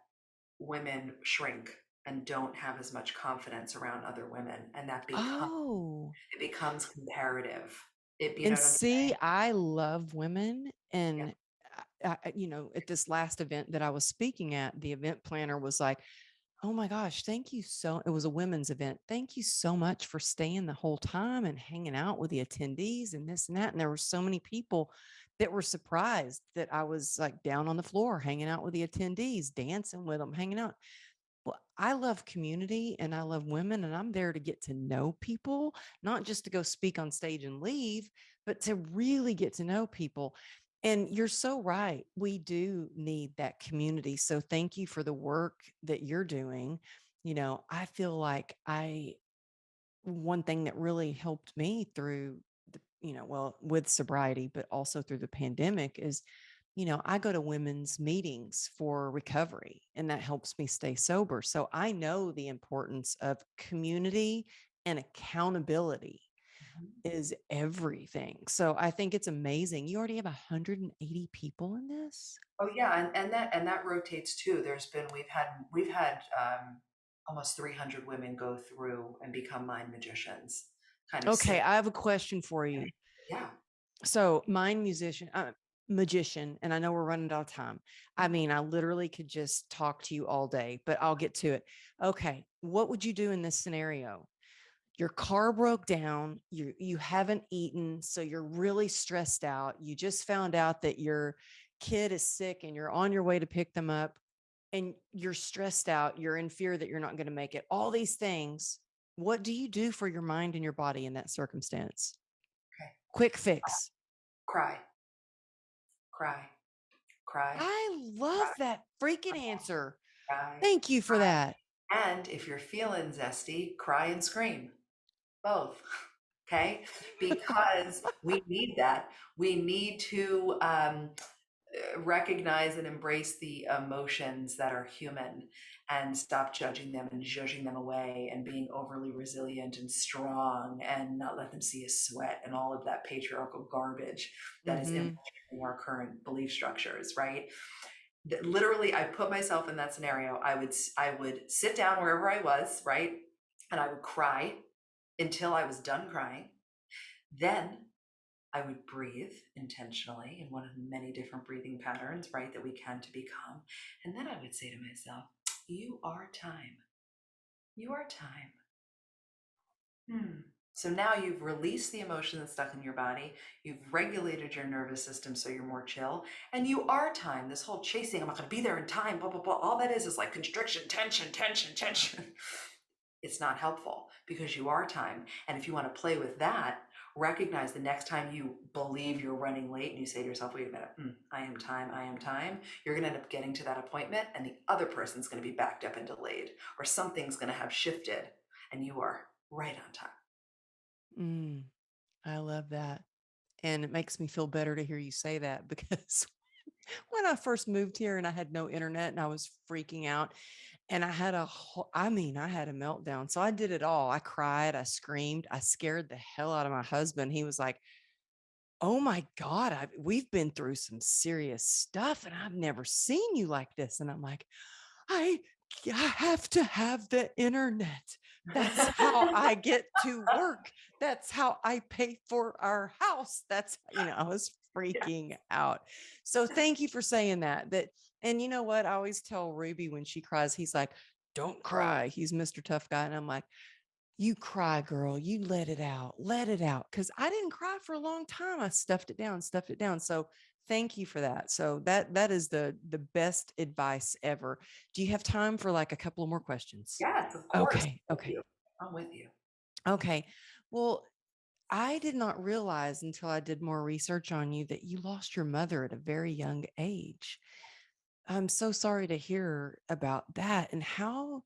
Speaker 1: women shrink and don't have as much confidence around other women, and
Speaker 2: Oh,
Speaker 1: it becomes comparative. You know
Speaker 2: and
Speaker 1: what I'm
Speaker 2: see,
Speaker 1: saying?
Speaker 2: I love women.
Speaker 1: Yeah.
Speaker 2: And at this last event that I was speaking at, the event planner was like, "Oh my gosh, thank you so." It was a women's event. "Thank you so much for staying the whole time and hanging out with the attendees and this and that." And there were so many people that were surprised that I was like down on the floor, hanging out with the attendees, dancing with them, hanging out. Well, I love community and I love women, and I'm there to get to know people, not just to go speak on stage and leave, but to really get to know people. And you're so right. We do need that community. So thank you for the work that you're doing. I feel like one thing that really helped me through with sobriety, but also through the pandemic is, I go to women's meetings for recovery, and that helps me stay sober. So I know the importance of community, and accountability
Speaker 1: Mhm.
Speaker 2: is everything. So I think it's amazing. You already have 180 people in this.
Speaker 1: Oh yeah, and that rotates too. We've had almost 300 women go through and become mind magicians, kind of
Speaker 2: Okay,
Speaker 1: sip.
Speaker 2: I have a question for you.
Speaker 1: Yeah.
Speaker 2: So, magician, and I know we're running out of time. I
Speaker 1: Mhm.
Speaker 2: mean, I literally could just talk to you all day, but I'll get to it. Okay, what would you do in this scenario? Your car broke down, you haven't eaten, so you're really stressed out. You just found out that your kid is sick and you're on your way to pick them up, and you're stressed out, you're in fear that you're not going to make it. All these things. What do you do for your mind and your body in that circumstance?
Speaker 1: Okay.
Speaker 2: Quick fix.
Speaker 1: Cry, cry, cry,
Speaker 2: I love
Speaker 1: cry,
Speaker 2: that freaking answer.
Speaker 1: cry,
Speaker 2: Thank you for
Speaker 1: cry.
Speaker 2: that.
Speaker 1: And if you're feeling zesty, cry and scream. Both. Okay? Because we need that. We need to recognize and embrace the emotions that are human and stop judging them and judging them away and being overly resilient and strong and not let them see us sweat and all of that patriarchal garbage that is
Speaker 2: Mm-hmm.
Speaker 1: infiltrating our current belief structures, right? Literally, I put myself in that scenario. I would sit down wherever I was, right? And I would cry until I was done crying. Then I would breathe intentionally in one of the many different breathing patterns, right, that we can to become. And then I would say to myself, you are time. You are time. So now you've released the emotion that's stuck in your body. You've regulated your nervous system so you're more chill. And you are time. This whole chasing, I'm not going to be there in time, blah, blah, blah. All that is like constriction, tension, tension, tension. It's not helpful because you are time. And if you want to play with that, recognize the next time you believe you're running late and you say to yourself, wait a minute, I am time, you're going to end up getting to that appointment and the other person's going to be backed up and delayed, or something's going to have shifted and you are right on time.
Speaker 2: I love that. And it makes me feel better to hear you say that because when I first moved here and I had no internet and I was freaking out and I had I had a meltdown. So I did it all. I cried, I screamed, I scared the hell out of my husband. He was like, "Oh my God, we've been through some serious stuff and I've never seen you like this." And I'm like, I, I have to have the internet. That's how I get to work. That's how I pay for our house. I was
Speaker 1: Yeah.
Speaker 2: freaking out. So thank you for saying that. And you know what? I always tell Ruby when she cries, he's like, "Don't cry." He's Mr. Tough Guy. And I'm like, "You cry, girl. You let it out. Let it out." Because I didn't cry for a long time. I stuffed it down, stuffed it down. So thank you for that. So that is the best advice ever. Do you have time for like a couple of more questions?
Speaker 1: Yes, of course.
Speaker 2: Okay.
Speaker 1: I'm with
Speaker 2: Okay.
Speaker 1: you. I'm with you.
Speaker 2: Okay. Well, I did not realize until I did more research on you that you lost your mother at a very young age. I'm so sorry to hear about that. And how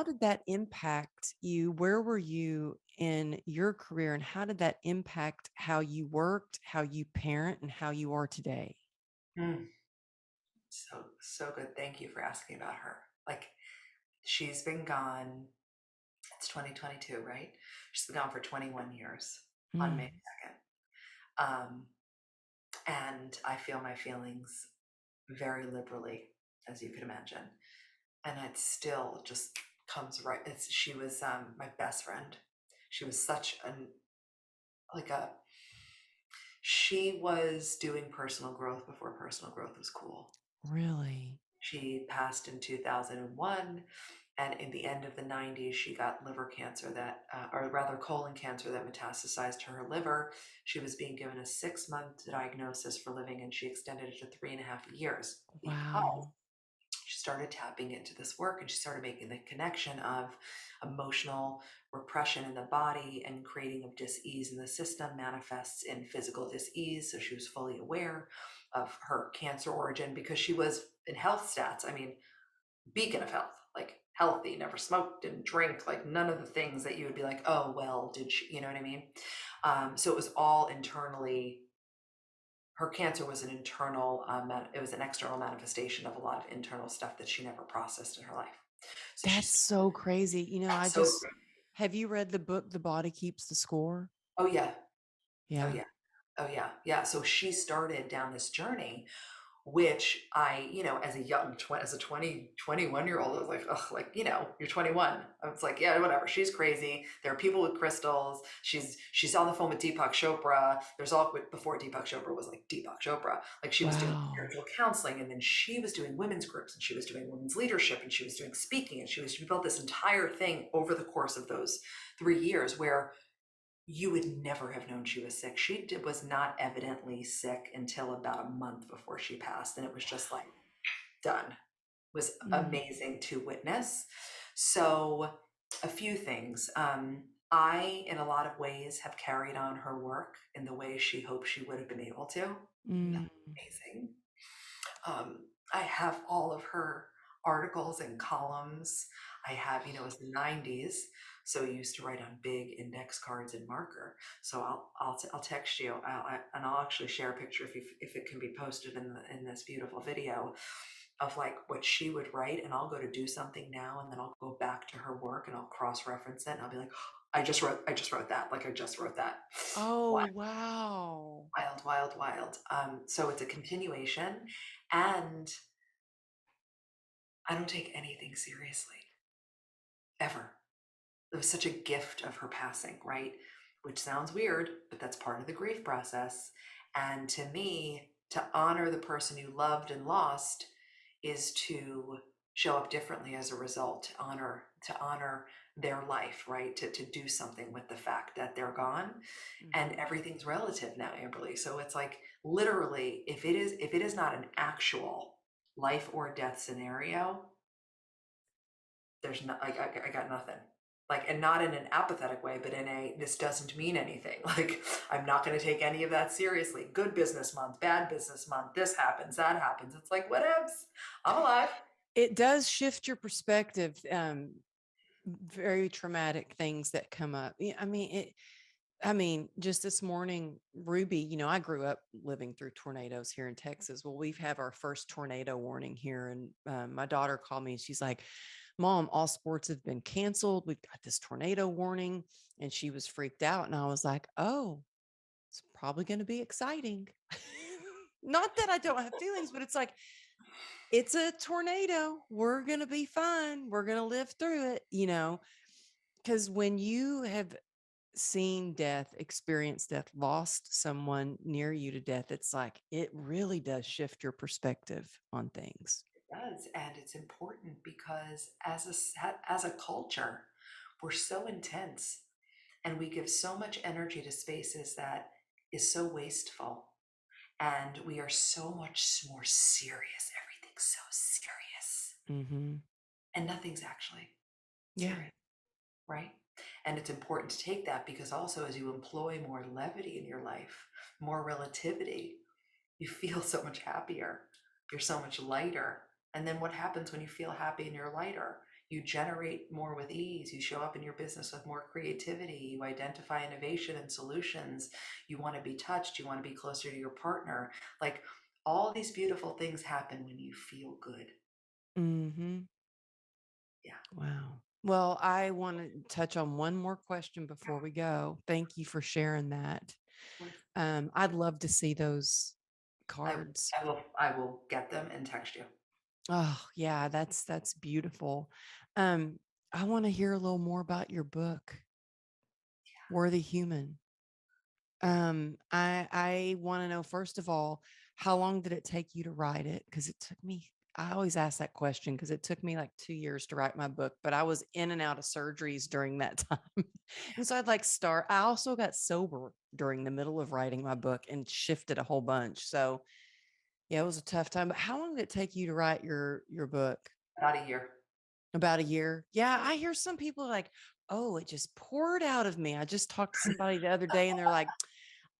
Speaker 2: did that impact you? Where were you in your career and how did that impact how you worked, how you parent, and how you are today?
Speaker 1: Mm, so good. Thank you for asking about her. Like, she's been gone. It's 2022, right? She's been gone for 21 years on May
Speaker 2: Mm,
Speaker 1: 2nd. Um, and I feel my feelings very liberally, as you could imagine. And it still just comes right. She was my best friend. She was such an like a she was doing personal growth before personal growth was cool.
Speaker 2: really?
Speaker 1: She passed in 2001, and in the end of the 90s, she got liver cancer or rather colon cancer that metastasized to her liver. She was being given a 6-month diagnosis for living, and she extended it to 3.5 years because
Speaker 2: Wow.
Speaker 1: she started tapping into this work and she started making the connection of emotional repression in the body and creating of dis-ease in the system manifests in physical dis-ease. So she was fully aware of her cancer origin because she was in health stats. I mean, beacon of health, like healthy, never smoked, didn't drink, like none of the things that you would be like, oh, well, did she, you know what I mean? So it was all internally. Her cancer was an it was an external manifestation of a lot of internal stuff that she never processed in her life. So
Speaker 2: That's
Speaker 1: she's
Speaker 2: so crazy.
Speaker 1: so,
Speaker 2: Have you read the book, The Body Keeps the Score?
Speaker 1: oh yeah, oh
Speaker 2: Yeah.
Speaker 1: yeah, oh yeah, yeah. So she started down this journey which I, as a as a 21-year-old, I was like, ugh, like, you're 21. I was like, yeah, whatever. She's crazy. There are people with crystals. She's on the phone with Deepak Chopra. There's all before Deepak Chopra was like Deepak Chopra. Like she was doing
Speaker 2: Wow.
Speaker 1: spiritual counseling and then she was doing women's groups and she was doing women's leadership and she was doing speaking and she built this entire thing over the course of those 3 years where you would never have known she was sick. Was not evidently sick until about a month before she passed. And it was just like done. It was
Speaker 2: Mm,
Speaker 1: amazing to witness. So, a few things. I, in a lot of ways, have carried on her work in the way she hoped she would have been able to.
Speaker 2: mm,
Speaker 1: Amazing. I have all of her articles and columns. I have, you know, it was the 90s, so you used to write on big index cards and marker. So I'll text you, and I'll actually share a picture if it can be posted in this beautiful video of like what she would write, and I'll go to do something now, and then I'll go back to her work and I'll cross reference it, and I'll be like, I just wrote that, like I just wrote that.
Speaker 2: Oh, wow.
Speaker 1: Wild, wild, wild. So it's a continuation, and I don't take anything seriously ever. It was such a gift of her passing, right? Which sounds weird, but that's part of the grief process. And to me, to honor the person you loved and lost is to show up differently as a result, to honor their life, right? To do something with the fact that they're gone, and
Speaker 2: Mhm.
Speaker 1: everything's relative now, Amberly. So it's like literally, if it is not an actual life or death scenario, there's not, I got nothing. Like, and not in an apathetic way, but in a, this doesn't mean anything. Like, I'm not going to take any of that seriously. Good business month, bad business month, this happens, that happens. It's like, whatevs. I'm alive.
Speaker 2: It does shift your perspective. Very traumatic things that come up. Yeah, I mean, just this morning, Ruby, I grew up living through tornadoes here in Texas. Well, we've had our first tornado warning here. And my daughter called me and she's like, Mom, all sports have been canceled. We've got this tornado warning. And she was freaked out. And I was like, oh, it's probably going to be exciting. Not that I don't have feelings, but it's like, it's a tornado. We're going to be fine. We're going to live through it, because when you have seen death, experienced death, lost someone near you to death, it's like it really does shift your perspective on things.
Speaker 1: It does. And it's important because as a culture, we're so intense and we give so much energy to spaces that is so wasteful. And we are so much more serious. Everything's so serious.
Speaker 2: Hmm.
Speaker 1: And nothing's actually
Speaker 2: Yeah.
Speaker 1: serious, right? And it's important to take that because also as you employ more levity in your life, more relativity, you feel so much happier. You're so much lighter. And then what happens when you feel happy and you're lighter? You generate more with ease. You show up in your business with more creativity. You identify innovation and solutions. You want to be touched. You want to be closer to your partner. Like all these beautiful things happen when you feel good.
Speaker 2: Hmm.
Speaker 1: Yeah.
Speaker 2: Wow. Well, I want to touch on one more question before we go. Thank you for sharing that.
Speaker 1: Of course.
Speaker 2: I'd love to see those
Speaker 1: I,
Speaker 2: cards.
Speaker 1: I will get them and text you.
Speaker 2: Oh, yeah, that's beautiful. Um, I want to hear a little more about your book, Worthy Human. I want to know, first of all, how long did it take you to write it? Because it took me, I always ask that question because it took me like 2 years to write my book, but I was in and out of surgeries during that time. And so I'd like start, I also got sober during the middle of writing my book and shifted a whole bunch. So yeah, it was a tough time. But how long did it take you to write your book?
Speaker 1: About a year.
Speaker 2: About a year. Yeah, I hear some people like, oh, it just poured out of me. I just talked to somebody the other day and they're like,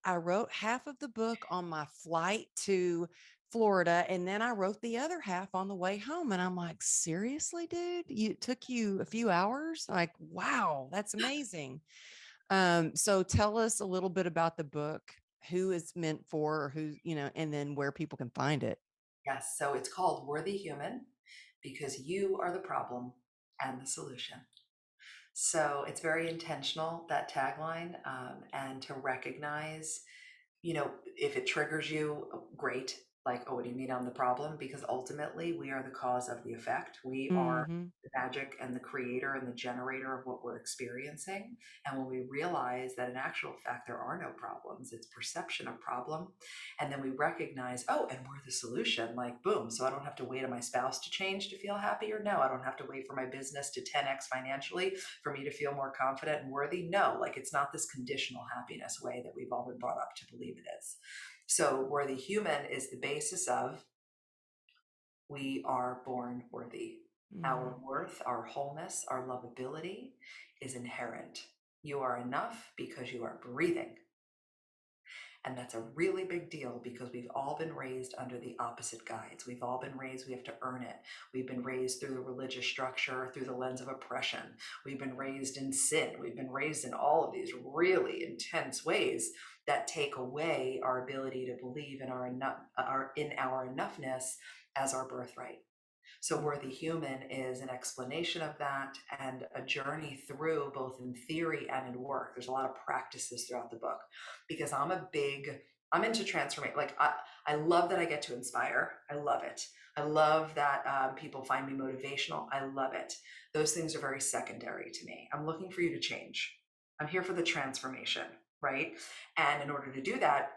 Speaker 2: I wrote half of the book on my flight to Florida, and then I wrote the other half on the way home. And I'm like, seriously, dude? It took you a few hours? Like, wow, that's amazing. So tell us a little bit about the book, who it's meant for, or who, and then where people can find it.
Speaker 1: Yes. So it's called Worthy Human because you are the problem and the solution. So it's very intentional, that tagline, and to recognize, you know, if it triggers you, great. Like, oh, what do you mean I'm the problem? Because ultimately, we are the cause of the effect. We are
Speaker 2: Mm-hmm.
Speaker 1: the magic and the creator and the generator of what we're experiencing. And when we realize that in actual fact, there are no problems, it's perception of problem. And then we recognize, oh, and we're the solution, like, boom. So I don't have to wait on my spouse to change to feel happy, or no, I don't have to wait for my business to 10x financially for me to feel more confident and worthy. No, like it's not this conditional happiness way that we've all been brought up to believe it is. So, worthy human is the basis of we are born worthy. Our
Speaker 2: Mm-hmm.
Speaker 1: worth, our wholeness, our lovability is inherent. You are enough because you are breathing. And that's a really big deal because we've all been raised under the opposite guides. We've all been raised, we have to earn it. We've been raised through the religious structure, through the lens of oppression. We've been raised in sin. We've been raised in all of these really intense ways that take away our ability to believe in our enoughness as our birthright. So Worthy Human is an explanation of that and a journey through both in theory and in work. There's a lot of practices throughout the book because I'm into transformation. Like I love that I get to inspire. I love it. I love that people find me motivational. I love it. Those things are very secondary to me. I'm looking for you to change. I'm here for the transformation, right? And in order to do that,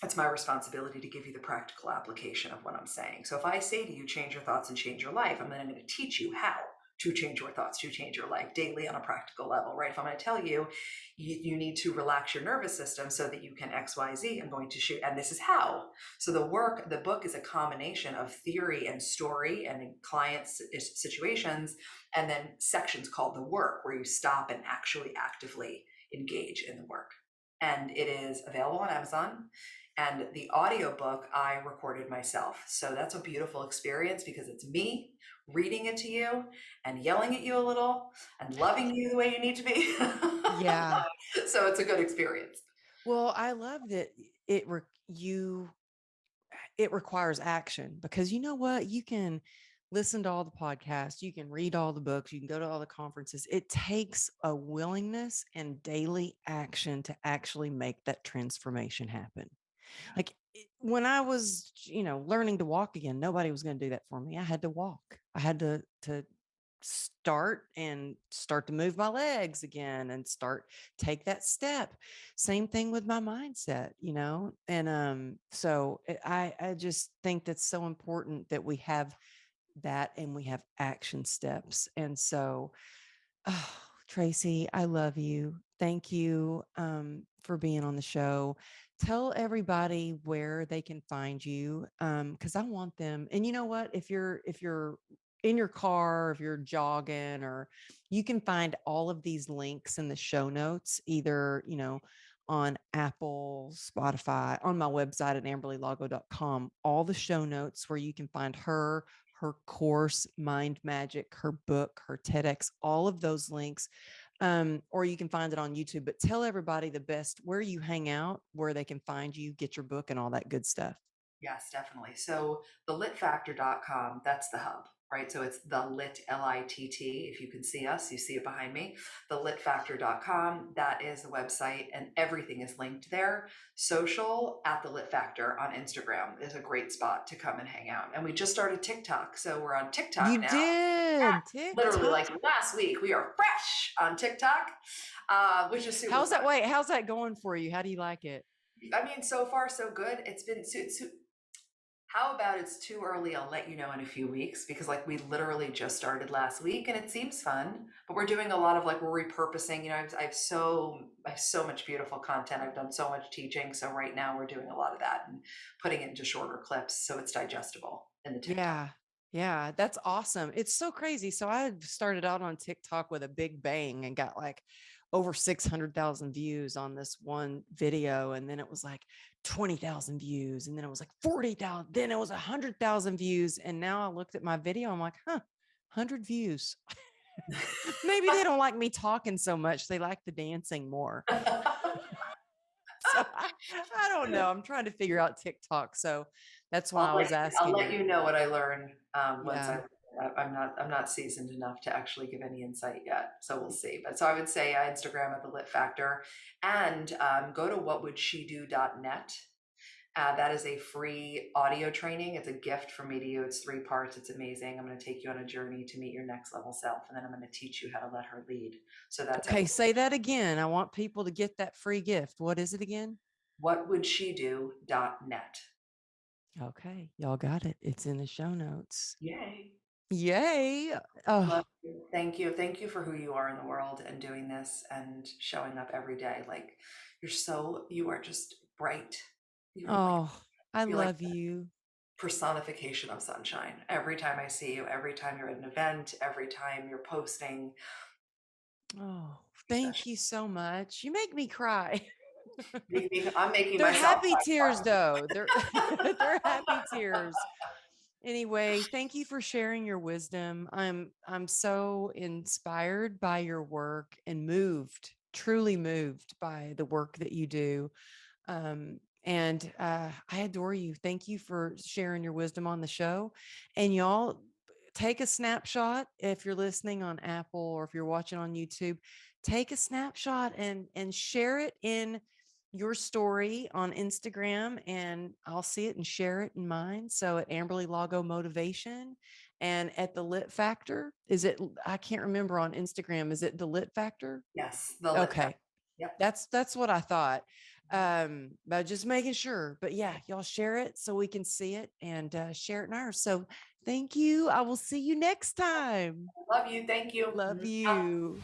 Speaker 1: it's my responsibility to give you the practical application of what I'm saying. So if I say to you, change your thoughts and change your life, I'm then going to teach you how to change your thoughts, to change your life daily on a practical level, right? If I'm going to tell you, you need to relax your nervous system so that you can X, Y, Z, I'm going to shoot, and this is how. So the book is a combination of theory and story and client situations, and then sections called the work, where you stop and actually actively engage in the work. And it is available on Amazon. And the audiobook I recorded myself. So that's a beautiful experience because it's me reading it to you and yelling at you a little and loving you the way you need to be.
Speaker 2: Yeah.
Speaker 1: So it's a good experience.
Speaker 2: Well, I love that it requires action, because you know what? You can listen to all the podcasts, you can read all the books, you can go to all the conferences. It takes a willingness and daily action to actually make that transformation happen. Like when I was, learning to walk again, nobody was going to do that for me. I had to walk. I had to start to move my legs again and take that step. Same thing with my mindset, and so I just think that's so important that we have that and we have action steps. And so, oh, Tracy, I love you. Thank you for being on the show. Tell everybody where they can find you, because I want them. And you know what? If you're in your car, if you're jogging, or you can find all of these links in the show notes, either on Apple, Spotify, on my website at amberlylago.com, all the show notes where you can find her course, Mind Magic, her book, her TEDx, all of those links. Or you can find it on YouTube. But tell everybody the best where you hang out, where they can find you, get your book, and all that good stuff.
Speaker 1: Yes, definitely. So the litfactor.com, that's the hub, right? So it's the lit, Litt. If you can see us, you see it behind me. The litfactor.com, that is the website, and everything is linked there. Social at the Lit Factor on Instagram is a great spot to come and hang out. And we just started TikTok. So we're on TikTok
Speaker 2: You
Speaker 1: now.
Speaker 2: did
Speaker 1: Literally,
Speaker 2: TikTok.
Speaker 1: like last week, we are fresh on TikTok, which is super
Speaker 2: How's that?
Speaker 1: fun.
Speaker 2: Wait, how's that going for you? How do you like it?
Speaker 1: I mean, so far so good. How about it's too early? I'll let you know in a few weeks because like we literally just started last week and it seems fun, but we're doing a lot of like we're repurposing, I have so much beautiful content. I've done so much teaching. So right now we're doing a lot of that and putting it into shorter clips so it's digestible in the TikTok.
Speaker 2: Yeah. Yeah, that's awesome. It's so crazy. So I started out on TikTok with a big bang and got like over 600,000 views on this one video. And then it was like 20,000 views. And then it was like 40,000. Then it was 100,000 views. And now I looked at my video. I'm like, 100 views. Maybe they don't like me talking so much. They like the dancing more. So I don't know. I'm trying to figure out TikTok. So that's why I was
Speaker 1: I'll
Speaker 2: asking
Speaker 1: let
Speaker 2: you.
Speaker 1: you know what I learn once
Speaker 2: Yeah.
Speaker 1: I'm not seasoned enough to actually give any insight yet, so we'll see. But so I would say Instagram at the Lit Factor, and go to whatwouldshdo.net. That is a free audio training. It's a gift from me to you. It's 3 parts. It's amazing. I'm going to take you on a journey to meet your next level self, and then I'm going to teach you how to let her lead. So that's at
Speaker 2: Okay, say that again. I want people to get that free gift. What is it again?
Speaker 1: whatwouldshdo.net.
Speaker 2: Okay, y'all got it. It's in the show notes.
Speaker 1: Yay.
Speaker 2: Yay. Oh,
Speaker 1: Love you. Thank you. Thank you for who you are in the world and doing this and showing up every day. Like you are just bright.
Speaker 2: oh, I
Speaker 1: You're like
Speaker 2: love you.
Speaker 1: personification of sunshine. Every time I see you, every time you're at an event, every time you're posting,
Speaker 2: Oh,
Speaker 1: you're special.
Speaker 2: thank you so much. You make me cry.
Speaker 1: I'm making
Speaker 2: They're
Speaker 1: myself
Speaker 2: happy
Speaker 1: cry.
Speaker 2: tears though. They're happy tears. Anyway, thank you for sharing your wisdom. I'm so inspired by your work and moved, truly moved by the work that you do. I adore you. Thank you for sharing your wisdom on the show. And y'all take a snapshot if you're listening on Apple or if you're watching on YouTube. Take a snapshot and share it in your story on Instagram, and I'll see it and share it in mine. So at Amberly Lago Motivation and at the Lit Factor. Is it, I can't remember on Instagram. Is it the Lit Factor?
Speaker 1: Yes, the lit
Speaker 2: Okay.
Speaker 1: factor. Yep.
Speaker 2: That's what I thought. But just making sure. But yeah, y'all share it so we can see it and share it in ours. So thank you. I will see you next time.
Speaker 1: Love you. Thank you.
Speaker 2: Love you.